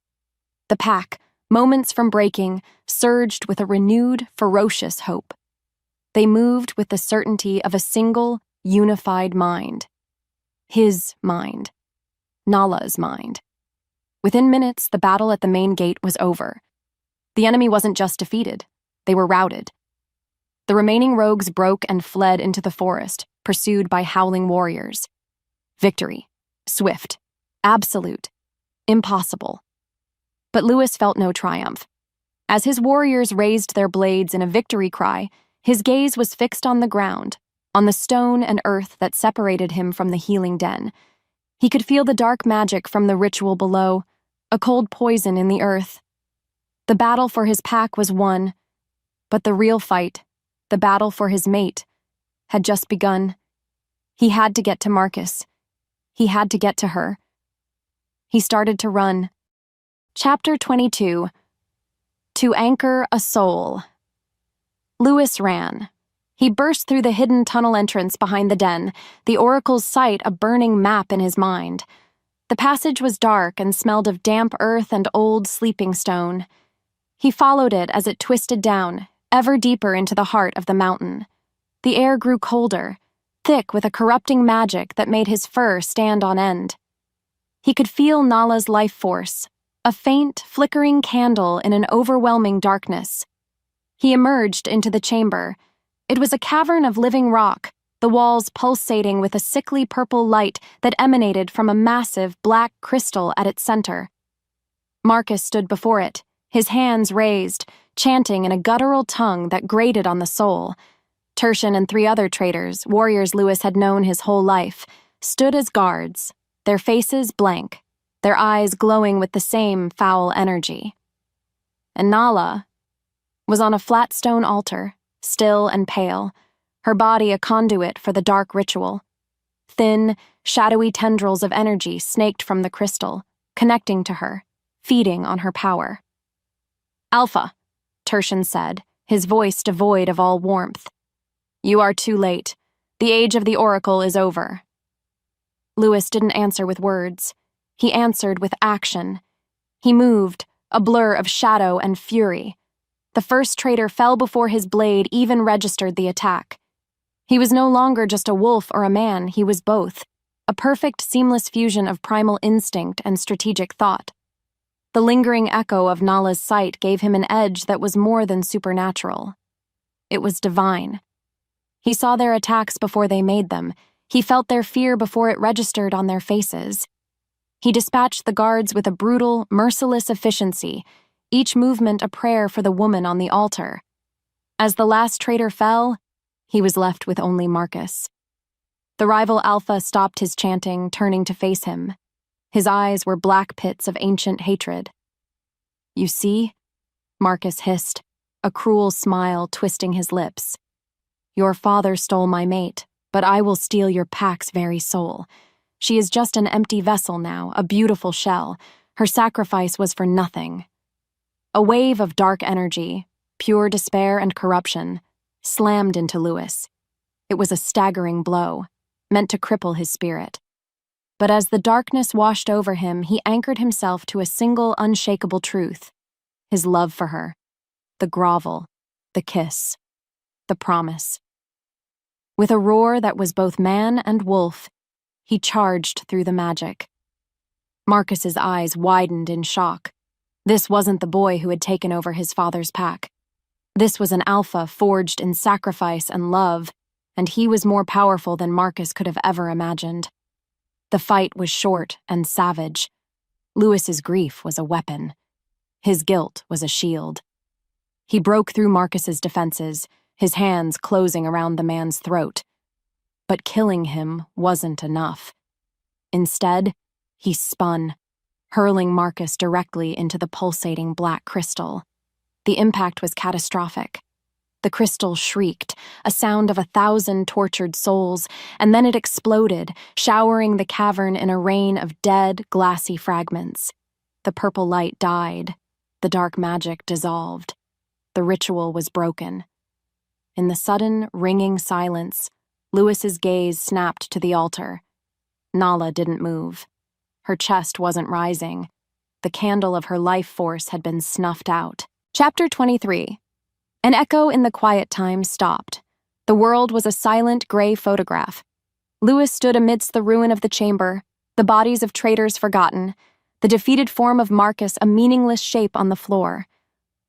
The pack, moments from breaking, surged with a renewed, ferocious hope. They moved with the certainty of a single, unified mind. His mind. Nala's mind. Within minutes, the battle at the main gate was over. The enemy wasn't just defeated, they were routed. The remaining rogues broke and fled into the forest, pursued by howling warriors. Victory. Swift. Absolute. Impossible. But Lewis felt no triumph. As his warriors raised their blades in a victory cry, his gaze was fixed on the ground, on the stone and earth that separated him from the healing den. He could feel the dark magic from the ritual below, a cold poison in the earth. The battle for his pack was won, but the real fight, the battle for his mate, had just begun. He had to get to Marcus. He had to get to her. He started to run. Chapter 22. To anchor a soul. Lewis ran. He burst through the hidden tunnel entrance behind the den, the oracle's sight a burning map in his mind. The passage was dark and smelled of damp earth and old sleeping stone. He followed it as it twisted down, ever deeper into the heart of the mountain. The air grew colder, thick with a corrupting magic that made his fur stand on end. He could feel Nala's life force, a faint, flickering candle in an overwhelming darkness. He emerged into the chamber. It was a cavern of living rock, the walls pulsating with a sickly purple light that emanated from a massive black crystal at its center. Marcus stood before it, his hands raised, chanting in a guttural tongue that grated on the soul. Tertian and 3 other traders, warriors Lewis had known his whole life, stood as guards, their faces blank, their eyes glowing with the same foul energy. And Nala was on a flat stone altar, still and pale, her body a conduit for the dark ritual. Thin, shadowy tendrils of energy snaked from the crystal, connecting to her, feeding on her power. "Alpha," Tertian said, his voice devoid of all warmth. "You are too late. The age of the oracle is over." Lewis didn't answer with words. He answered with action. He moved, a blur of shadow and fury. The first traitor fell before his blade even registered the attack. He was no longer just a wolf or a man, he was both, a perfect, seamless fusion of primal instinct and strategic thought. The lingering echo of Nala's sight gave him an edge that was more than supernatural. It was divine. He saw their attacks before they made them. He felt their fear before it registered on their faces. He dispatched the guards with a brutal, merciless efficiency, each movement a prayer for the woman on the altar. As the last traitor fell, he was left with only Marcus. The rival Alpha stopped his chanting, turning to face him. His eyes were black pits of ancient hatred. "You see?" Marcus hissed, a cruel smile twisting his lips. "Your father stole my mate, but I will steal your pack's very soul. She is just an empty vessel now, a beautiful shell. Her sacrifice was for nothing." A wave of dark energy, pure despair and corruption, slammed into Lewis. It was a staggering blow, meant to cripple his spirit. But as the darkness washed over him, he anchored himself to a single unshakable truth: his love for her, the grovel, the kiss, the promise. With a roar that was both man and wolf, he charged through the magic. Marcus's eyes widened in shock. This wasn't the boy who had taken over his father's pack. This was an alpha forged in sacrifice and love, and he was more powerful than Marcus could have ever imagined. The fight was short and savage. Lewis's grief was a weapon. His guilt was a shield. He broke through Marcus's defenses, his hands closing around the man's throat. But killing him wasn't enough. Instead, he spun, hurling Marcus directly into the pulsating black crystal. The impact was catastrophic. The crystal shrieked, a sound of 1,000 tortured souls, and then it exploded, showering the cavern in a rain of dead, glassy fragments. The purple light died. The dark magic dissolved. The ritual was broken. In the sudden, ringing silence, Lewis's gaze snapped to the altar. Nala didn't move. Her chest wasn't rising. The candle of her life force had been snuffed out. Chapter 23. An echo in the quiet time stopped. The world was a silent, gray photograph. Lewis stood amidst the ruin of the chamber, the bodies of traitors forgotten, the defeated form of Marcus a meaningless shape on the floor.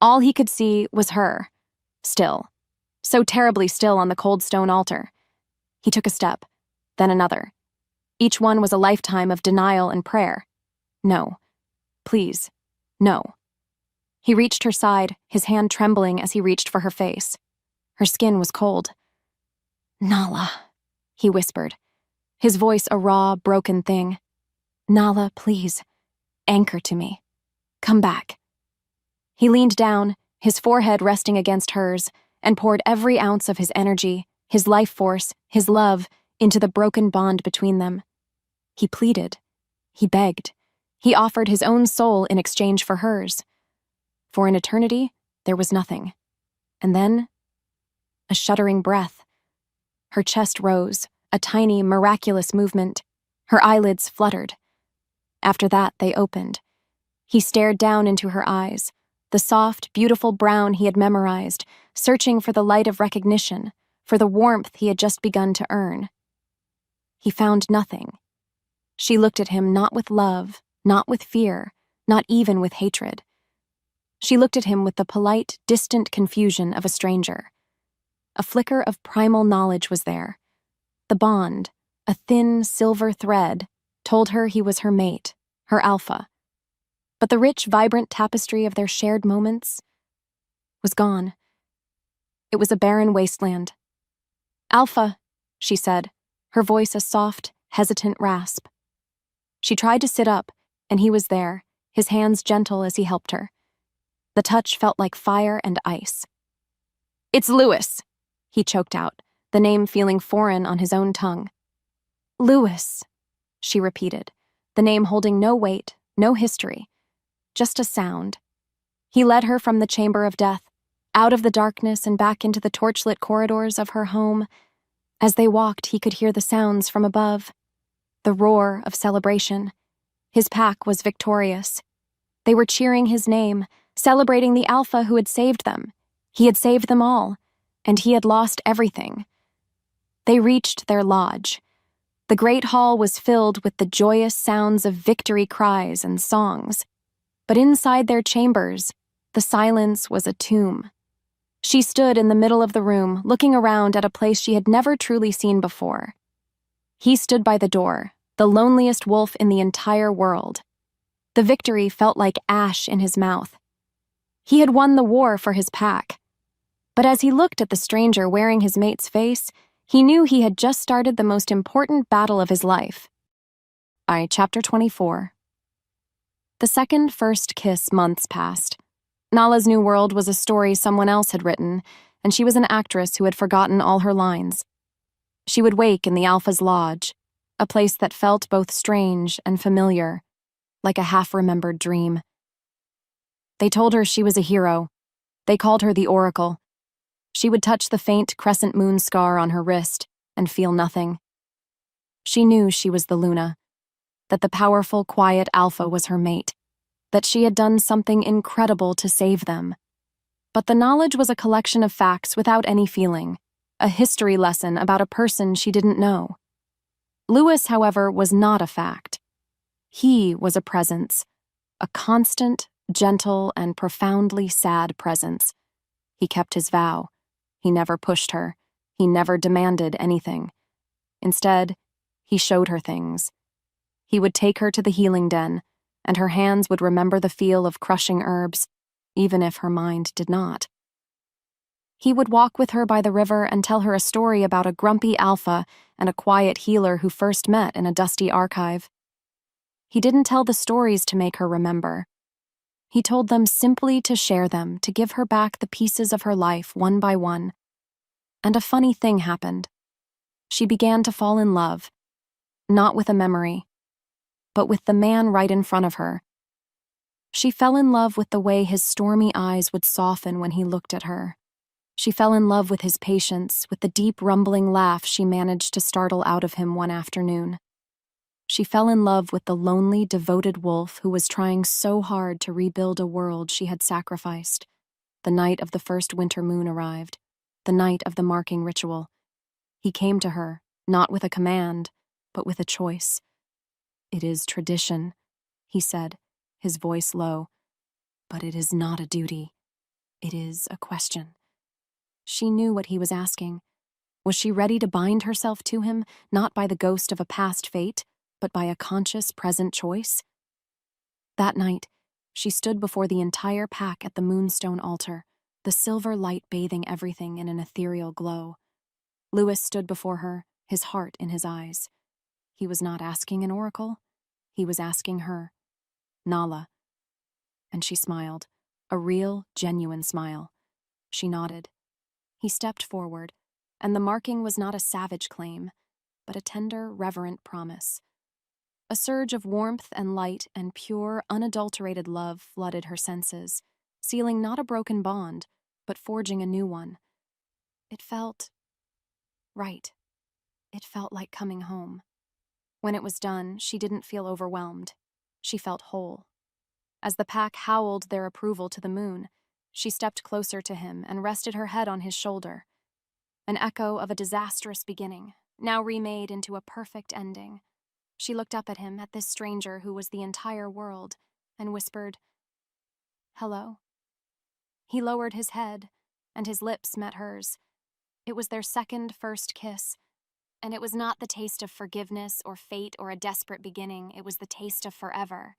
All he could see was her. Still. So terribly still on the cold stone altar. He took a step, then another. Each one was a lifetime of denial and prayer. No. Please. No. He reached her side, his hand trembling as he reached for her face. Her skin was cold. "Nala," he whispered, his voice a raw, broken thing. "Nala, please. Anchor to me. Come back." He leaned down, his forehead resting against hers, and poured every ounce of his energy, his life force, his love, into the broken bond between them. He pleaded. He begged. He offered his own soul in exchange for hers. For an eternity, There was nothing. And then, a shuddering breath. Her chest rose, a tiny, miraculous movement. Her eyelids fluttered. After that, they opened. He stared down into her eyes, the soft, beautiful brown he had memorized, searching for the light of recognition, for the warmth he had just begun to earn. He found nothing. She looked at him not with love, not with fear, not even with hatred. She looked at him with the polite, distant confusion of a stranger. A flicker of primal knowledge was there. The bond, a thin silver thread, told her he was her mate, her alpha. But the rich, vibrant tapestry of their shared moments was gone. It was a barren wasteland. "Alpha," she said, her voice a soft, hesitant rasp. She tried to sit up, and he was there, his hands gentle as he helped her. The touch felt like fire and ice. "It's Lewis," he choked out, the name feeling foreign on his own tongue. "Lewis," she repeated, the name holding no weight, no history, just a sound. He led her from the chamber of death, out of the darkness and back into the torchlit corridors of her home. As they walked, he could hear the sounds from above, the roar of celebration. His pack was victorious. They were cheering his name, celebrating the alpha who had saved them. He had saved them all, and he had lost everything. They reached their lodge. The great hall was filled with the joyous sounds of victory cries and songs. But inside their chambers, the silence was a tomb. She stood in the middle of the room, looking around at a place she had never truly seen before. He stood by the door, the loneliest wolf in the entire world. The victory felt like ash in his mouth. He had won the war for his pack. But as he looked at the stranger wearing his mate's face, he knew he had just started the most important battle of his life. Chapter 24. The second first kiss months passed. Nala's new world was a story someone else had written, and she was an actress who had forgotten all her lines. She would wake in the Alpha's lodge, a place that felt both strange and familiar, like a half-remembered dream. They told her she was a hero. They called her the Oracle. She would touch the faint crescent moon scar on her wrist and feel nothing. She knew she was the Luna, that the powerful, quiet Alpha was her mate, that she had done something incredible to save them. But the knowledge was a collection of facts without any feeling, a history lesson about a person she didn't know. Lewis, however, was not a fact. He was a presence, a constant, gentle, and profoundly sad presence. He kept his vow. He never pushed her. He never demanded anything. Instead, he showed her things. He would take her to the healing den, and her hands would remember the feel of crushing herbs, even if her mind did not. He would walk with her by the river and tell her a story about a grumpy alpha and a quiet healer who first met in a dusty archive. He didn't tell the stories to make her remember. He told them simply to share them, to give her back the pieces of her life one by one. And a funny thing happened. She began to fall in love, not with a memory, but with the man right in front of her. She fell in love with the way his stormy eyes would soften when he looked at her. She fell in love with his patience, with the deep rumbling laugh she managed to startle out of him one afternoon. She fell in love with the lonely, devoted wolf who was trying so hard to rebuild a world she had sacrificed. The night of the first winter moon arrived, the night of the marking ritual. He came to her, not with a command, but with a choice. "It is tradition," he said, his voice low, "but it is not a duty. It is a question." She knew what he was asking. Was she ready to bind herself to him, not by the ghost of a past fate, but by a conscious present choice? That night, she stood before the entire pack at the moonstone altar, the silver light bathing everything in an ethereal glow. Lewis stood before her, his heart in his eyes. He was not asking an oracle. He was asking her, Nala. And she smiled, a real, genuine smile. She nodded. He stepped forward, and the marking was not a savage claim, but a tender, reverent promise. A surge of warmth and light and pure, unadulterated love flooded her senses. sealing not a broken bond, but forging a new one. It felt right. It felt like coming home. When it was done, she didn't feel overwhelmed. She felt whole. As the pack howled their approval to the moon, she stepped closer to him and rested her head on his shoulder. An echo of a disastrous beginning, now remade into a perfect ending. She looked up at him, at this stranger who was the entire world, and whispered, "Hello." He lowered his head, and his lips met hers. It was their first kiss, and it was not the taste of forgiveness or fate or a desperate beginning. It was the taste of forever.